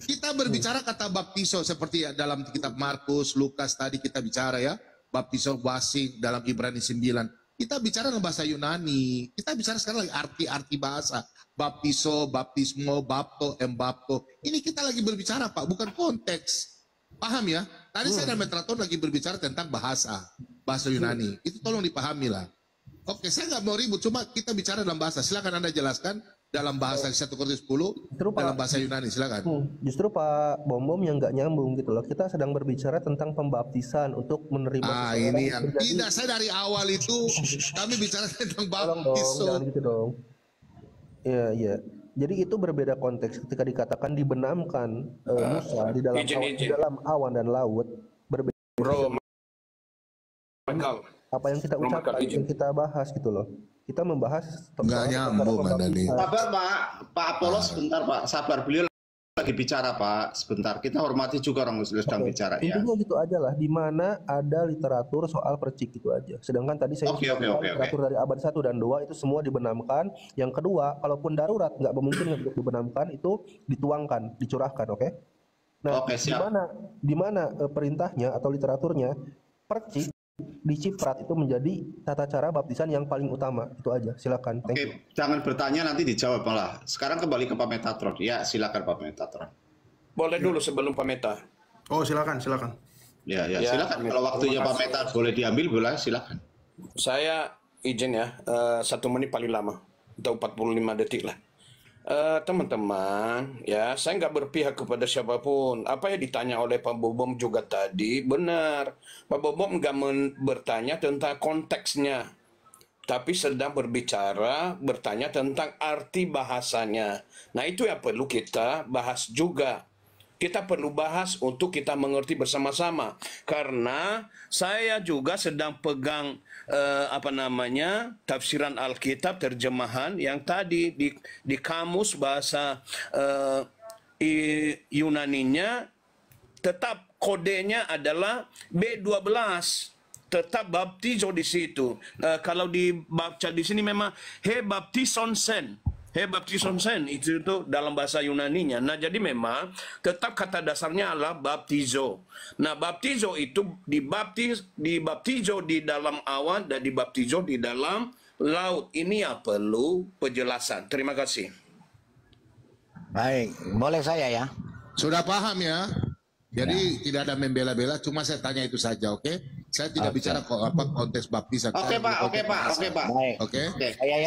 Kita berbicara kata baptiso seperti dalam kitab Markus, Lukas tadi kita bicara ya. Baptiso wasing dalam Ibrani 9. Kita bicara dalam bahasa Yunani. Kita bicara sekarang lagi arti-arti bahasa. Baptiso, baptismo, bapto, embapto. Ini kita lagi berbicara Pak, bukan konteks. Paham ya? Tadi saya dan Metraton lagi berbicara tentang bahasa Yunani. Itu tolong dipahami lah. Oke, saya nggak mau ribut, cuma kita bicara dalam bahasa. Silakan Anda jelaskan dalam bahasa 1 Korintus 10 dalam bahasa Yunani, silakan.
Justru Pak Bombom yang nggak nyambung gitu loh. Kita sedang berbicara tentang pembaptisan untuk menerima.
Ini yang tidak, saya dari awal itu kami bicara tentang baptiso.
Jangan gitu dong. Iya. Jadi itu berbeda konteks ketika dikatakan dibenamkan Musa di dalam awan dan laut berbeda.
Bro, Michael.
Apa yang kita ucapkan, yang kita bahas gitu loh. Kita membahas
nggak nyambung Anda nih.
Sabar Pak Apolos sebentar Pak, sabar, beliau lagi bicara Pak, sebentar. Kita hormati juga orang Muslim sedang bicara ya.
Intinya gitu aja lah, di mana ada literatur soal percik itu aja. Sedangkan tadi saya literatur dari abad 1 dan 2 itu semua dibenamkan. Yang kedua, kalaupun darurat nggak memungkinkan untuk dibenamkan, itu dituangkan, dicurahkan, oke? Nah, di mana perintahnya atau literaturnya percik diciprat itu menjadi tata cara baptisan yang paling utama. Itu aja, silakan.
Oke, jangan bertanya nanti dijawab malah. Sekarang kembali ke Pak Metatron. Ya, silakan Pak Metatron.
Boleh dulu sebelum Pak Meta.
Oh, silakan.
Ya, silakan. Kalau waktunya Pak Meta boleh diambil, boleh silakan.
Saya izin ya, 1 menit paling lama atau 45 detik lah. Teman-teman, ya saya nggak berpihak kepada siapapun. Apa yang ditanya oleh Pak Bobom juga tadi benar. Pak Bobom nggak bertanya tentang konteksnya, tapi sedang bertanya tentang arti bahasanya. Nah itu yang perlu kita bahas juga. Kita perlu bahas untuk kita mengerti bersama-sama. Karena saya juga sedang pegang tafsiran Alkitab terjemahan yang tadi di kamus bahasa Yunaninya tetap kodenya adalah B12. Tetap baptizo di situ. Kalau dibaca di sini memang he baptison sen. Baptison sen itu dalam bahasa Yunaninya. Nah, jadi memang tetap kata dasarnya adalah baptizo. Nah, baptizo itu dibaptizo di dalam awan dan dibaptizo di dalam laut ini ya perlu penjelasan. Terima kasih.
Baik, boleh saya ya?
Sudah paham ya? Jadi tidak ada membela-bela, cuma saya tanya itu saja, oke? Saya tidak bicara konteks baptisan.
Oke Pak.
Oke.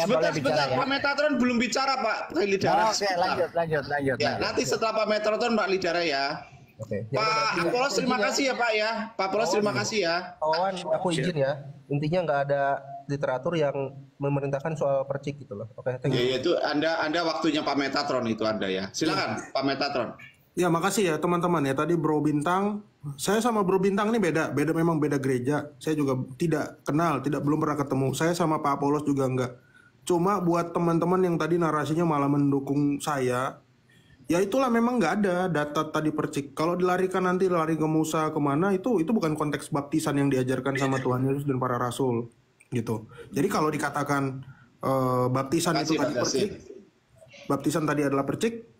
Sebentar, Pak Metatron belum bicara Pak Lidara.
Oke, lanjut.
Ya, nanti setelah Pak Metatron Pak Lidara ya.
Oke.
Pak Apolos terima kasih ya Pak ya. Pak Apolos terima kasih ya.
Kawan, aku izin ya. Intinya nggak ada literatur yang memerintahkan soal percik gitu loh. Oke, thank you.
Ya, itu Anda waktunya Pak Metatron itu Anda ya. Silakan Pak Metatron.
Ya makasih ya teman-teman ya. Tadi Bro Bintang, saya sama Bro Bintang ini beda memang beda gereja. Saya juga tidak kenal, belum pernah ketemu. Saya sama Pak Apolos juga enggak. Cuma buat teman-teman yang tadi narasinya malah mendukung saya, ya itulah memang nggak ada data tadi percik. Kalau dilarikan nanti lari ke Musa kemana itu bukan konteks baptisan yang diajarkan sama Tuhan Yesus dan para rasul gitu. Jadi kalau dikatakan baptisan itu tadi percik, baptisan tadi adalah percik.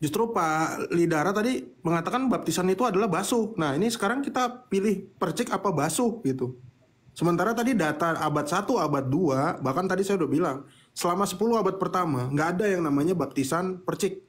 Justru Pak Lidara tadi mengatakan baptisan itu adalah basuh. Nah ini sekarang kita pilih percik apa basuh gitu. Sementara tadi data abad 1, abad 2, bahkan tadi saya udah bilang, selama 10 abad pertama nggak ada yang namanya baptisan percik.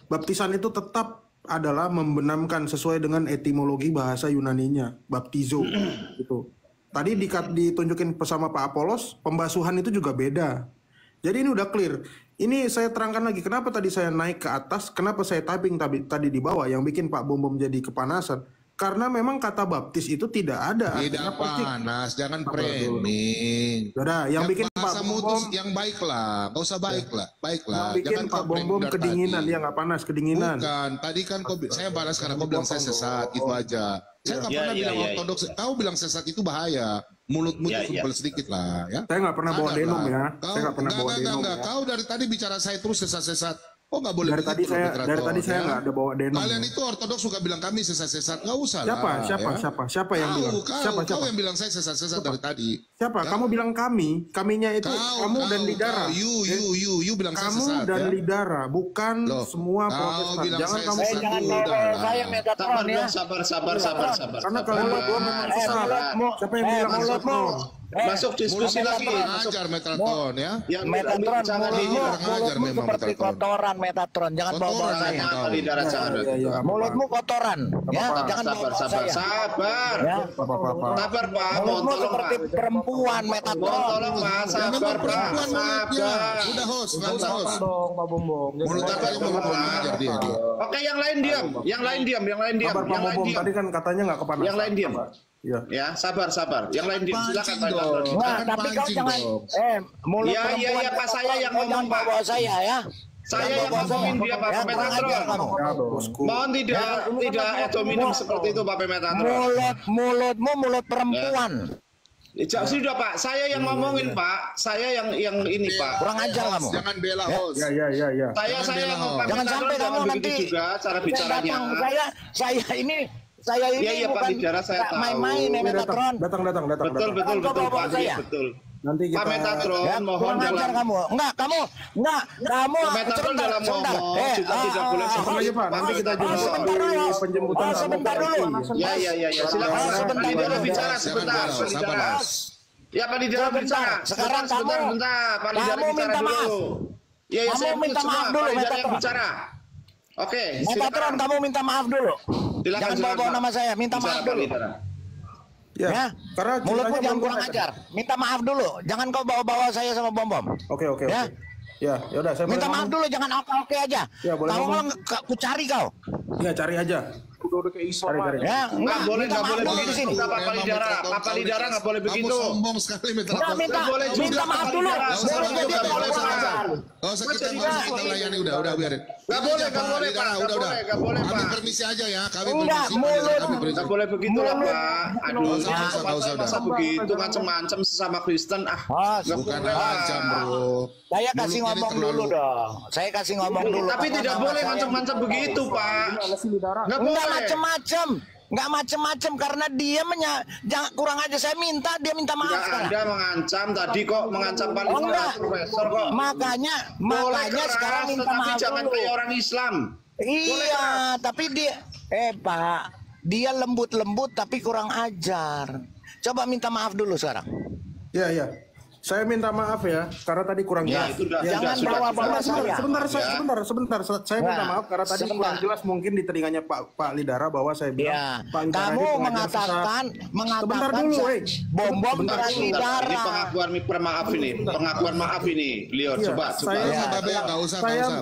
Baptisan itu tetap adalah membenamkan sesuai dengan etimologi bahasa Yunaninya, baptizo gitu. Tadi ditunjukin sama Pak Apolos, pembasuhan itu juga beda. Jadi ini udah clear. Ini saya terangkan lagi kenapa tadi saya naik ke atas, kenapa saya typing tadi di bawah yang bikin Pak Bom jadi kepanasan. Karena memang kata baptis itu tidak ada.
Tidak panas, jangan framing.
Udah, yang bikin Pak
Bom yang baiklah, nggak usah baiklah.
Yang bikin Pak Bom kedinginan, dia nggak panas, kedinginan.
Bukan, tadi kan saya balas karena kau bilang saya sesat, itu aja. Saya nggak pernah bilang ortodoks. Kau bilang sesat itu bahaya. Mulutmu tumpul sedikit lah ya.
Saya nggak pernah bawa denom ya. Saya nggak pernah bawa denom.
Kau dari tadi bicara saya terus sesat-sesat. Oh nggak boleh
dari tadi saya nggak ada bawa denom.
Kalian itu ortodoks suka bilang kami sesat-sesat, nggak usah lah.
Siapa yang bilang?
Kau yang bilang saya sesat-sesat dari tadi.
Siapa? Kamu bilang kaminya itu kamu dan Lidara.
You bilang saya sesat.
Kamu dan Lidara, bukan semua Protestan. Jangan kamu
saya Metatron ya.
Sabar.
Karena kalian berdua memang susah. Siapa yang bilang mulutmu?
Masuk diskusi lagi.
Ngajar Metatron ya.
Metatron, mulutmu seperti kotoran Metatron. Jangan bawa saya. Mulutmu kotoran. Ya, jangan bawa saya.
Sabar. Sabar Pak.
Mulutmu seperti perempuan Metatron.
Tolong Pak, sabar Pak. Sabar.
Udah host, nggak usah host.
Pak Bom.
Mulut apa yang mau ngajar dia?
Oke, yang lain diam.
Sabar Pak Bom, tadi kan katanya nggak kepanasan.
Yang lain diam. Ya, sabar. Yang lain diam. Silakan Pak.
Nah, tapi kau jangan mulut perempuan.
Iya Pak, saya yang ngomong Pak.
Bawa saya ya.
Saya yang ngomongin dia Pak Metatron. Mohon tidak edominum seperti itu Pak Metatron.
Mulutmu mulut perempuan.
Sudah Pak, saya yang ngomongin Pak. Saya yang ini Pak.
Kurang ajar kamu.
Jangan bela host.
Ya.
Saya yang ngomong.
Jangan sampai kamu nanti
juga cara bicaranya.
Saya ini
iya,
bukan main-main ya Metatron.
Datang.
Betul Pak. Betul.
Nanti kita
Pak Metatron mohon
dalam kamu. Kamu
Metatron dalam ngomong juga tidak boleh
seperti Pak. Nanti kita juga penjemputan
sebentar dulu.
Ya. Silakan Pak Lidara bicara sebentar. Ya Pak Lidara bicara.
Sekarang
sebentar. Pak Lidara bicara dulu. Ya, saya minta maaf dulu Metatron. Oke,
Metatron kamu minta maaf dulu. Jangan bawa nama saya, minta maaf dulu. Ya, karena mulutmu jangan kurang ajar. Minta maaf dulu, jangan kau bawa saya sama Bom.
Oke. Ya udah saya
minta maaf dulu, jangan oke aja. Kalau aku cari kau.
Ya cari aja. Udah kayak Isa.
Ya,
nggak boleh begitu. Papa Lidara nggak boleh begitu.
Sombong sekali Metatron.
Minta maaf dulu.
Gak usah kita layani, udah biarin.
Gak boleh Pak.
Kami permisi aja ya. Kami
permisi. Gak boleh begitu lah Pak. Aduh, masa begitu macam-macam sesama Kristen
bukan macam bro.
Saya kasih ngomong dulu dong.
Tapi tidak boleh macam-macam begitu Pak.
Enggak macem-macem karena dia jangan kurang aja. Saya minta, dia minta maaf.
Anda mengancam tadi kok, mengancam paling profesor kok.
Makanya sekarang minta
maaf. Tapi jangan
dulu.
kayak orang Islam.
Iya, tapi dia Pak, dia lembut tapi kurang ajar. Coba minta maaf dulu sekarang.
Iya. Saya minta maaf ya, karena tadi kurang jelas.
Jangan bawa-bawa saya.
Sebentar. Saya minta maaf karena tadi kurang jelas mungkin di telinganya Pak Lidara bahwa saya bilang Pak Lidara
kamu
ini
mengatakan
sebentar dulu,
bom Pak Lidara.
Ini pengakuan maaf ini, beliau coba.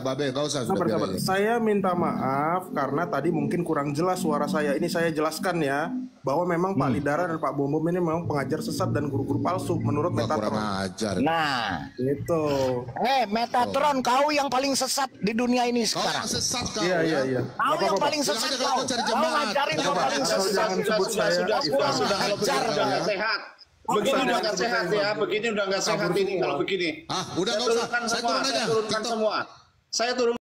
Babe nggak usah.
Saya minta maaf karena tadi mungkin kurang jelas suara saya. Ini saya jelaskan ya, bahwa memang Pak Lidara dan Pak Bom ini memang pengajar sesat dan guru-guru palsu menurut Metatron.
Nah,
itu.
Metatron, kau yang paling sesat di dunia ini sekarang.
Sesat kau.
Iya.
Kau yang paling sesat kau. Kau ngajarin kau paling sesat.
Jangan sebut saya.
Sudah kalau begini udah nggak sehat. Begini udah nggak sehat ya. Begini udah nggak sehat ini kalau begini.
Udah nggak usah.
Saya turunkan semua. Saya turun.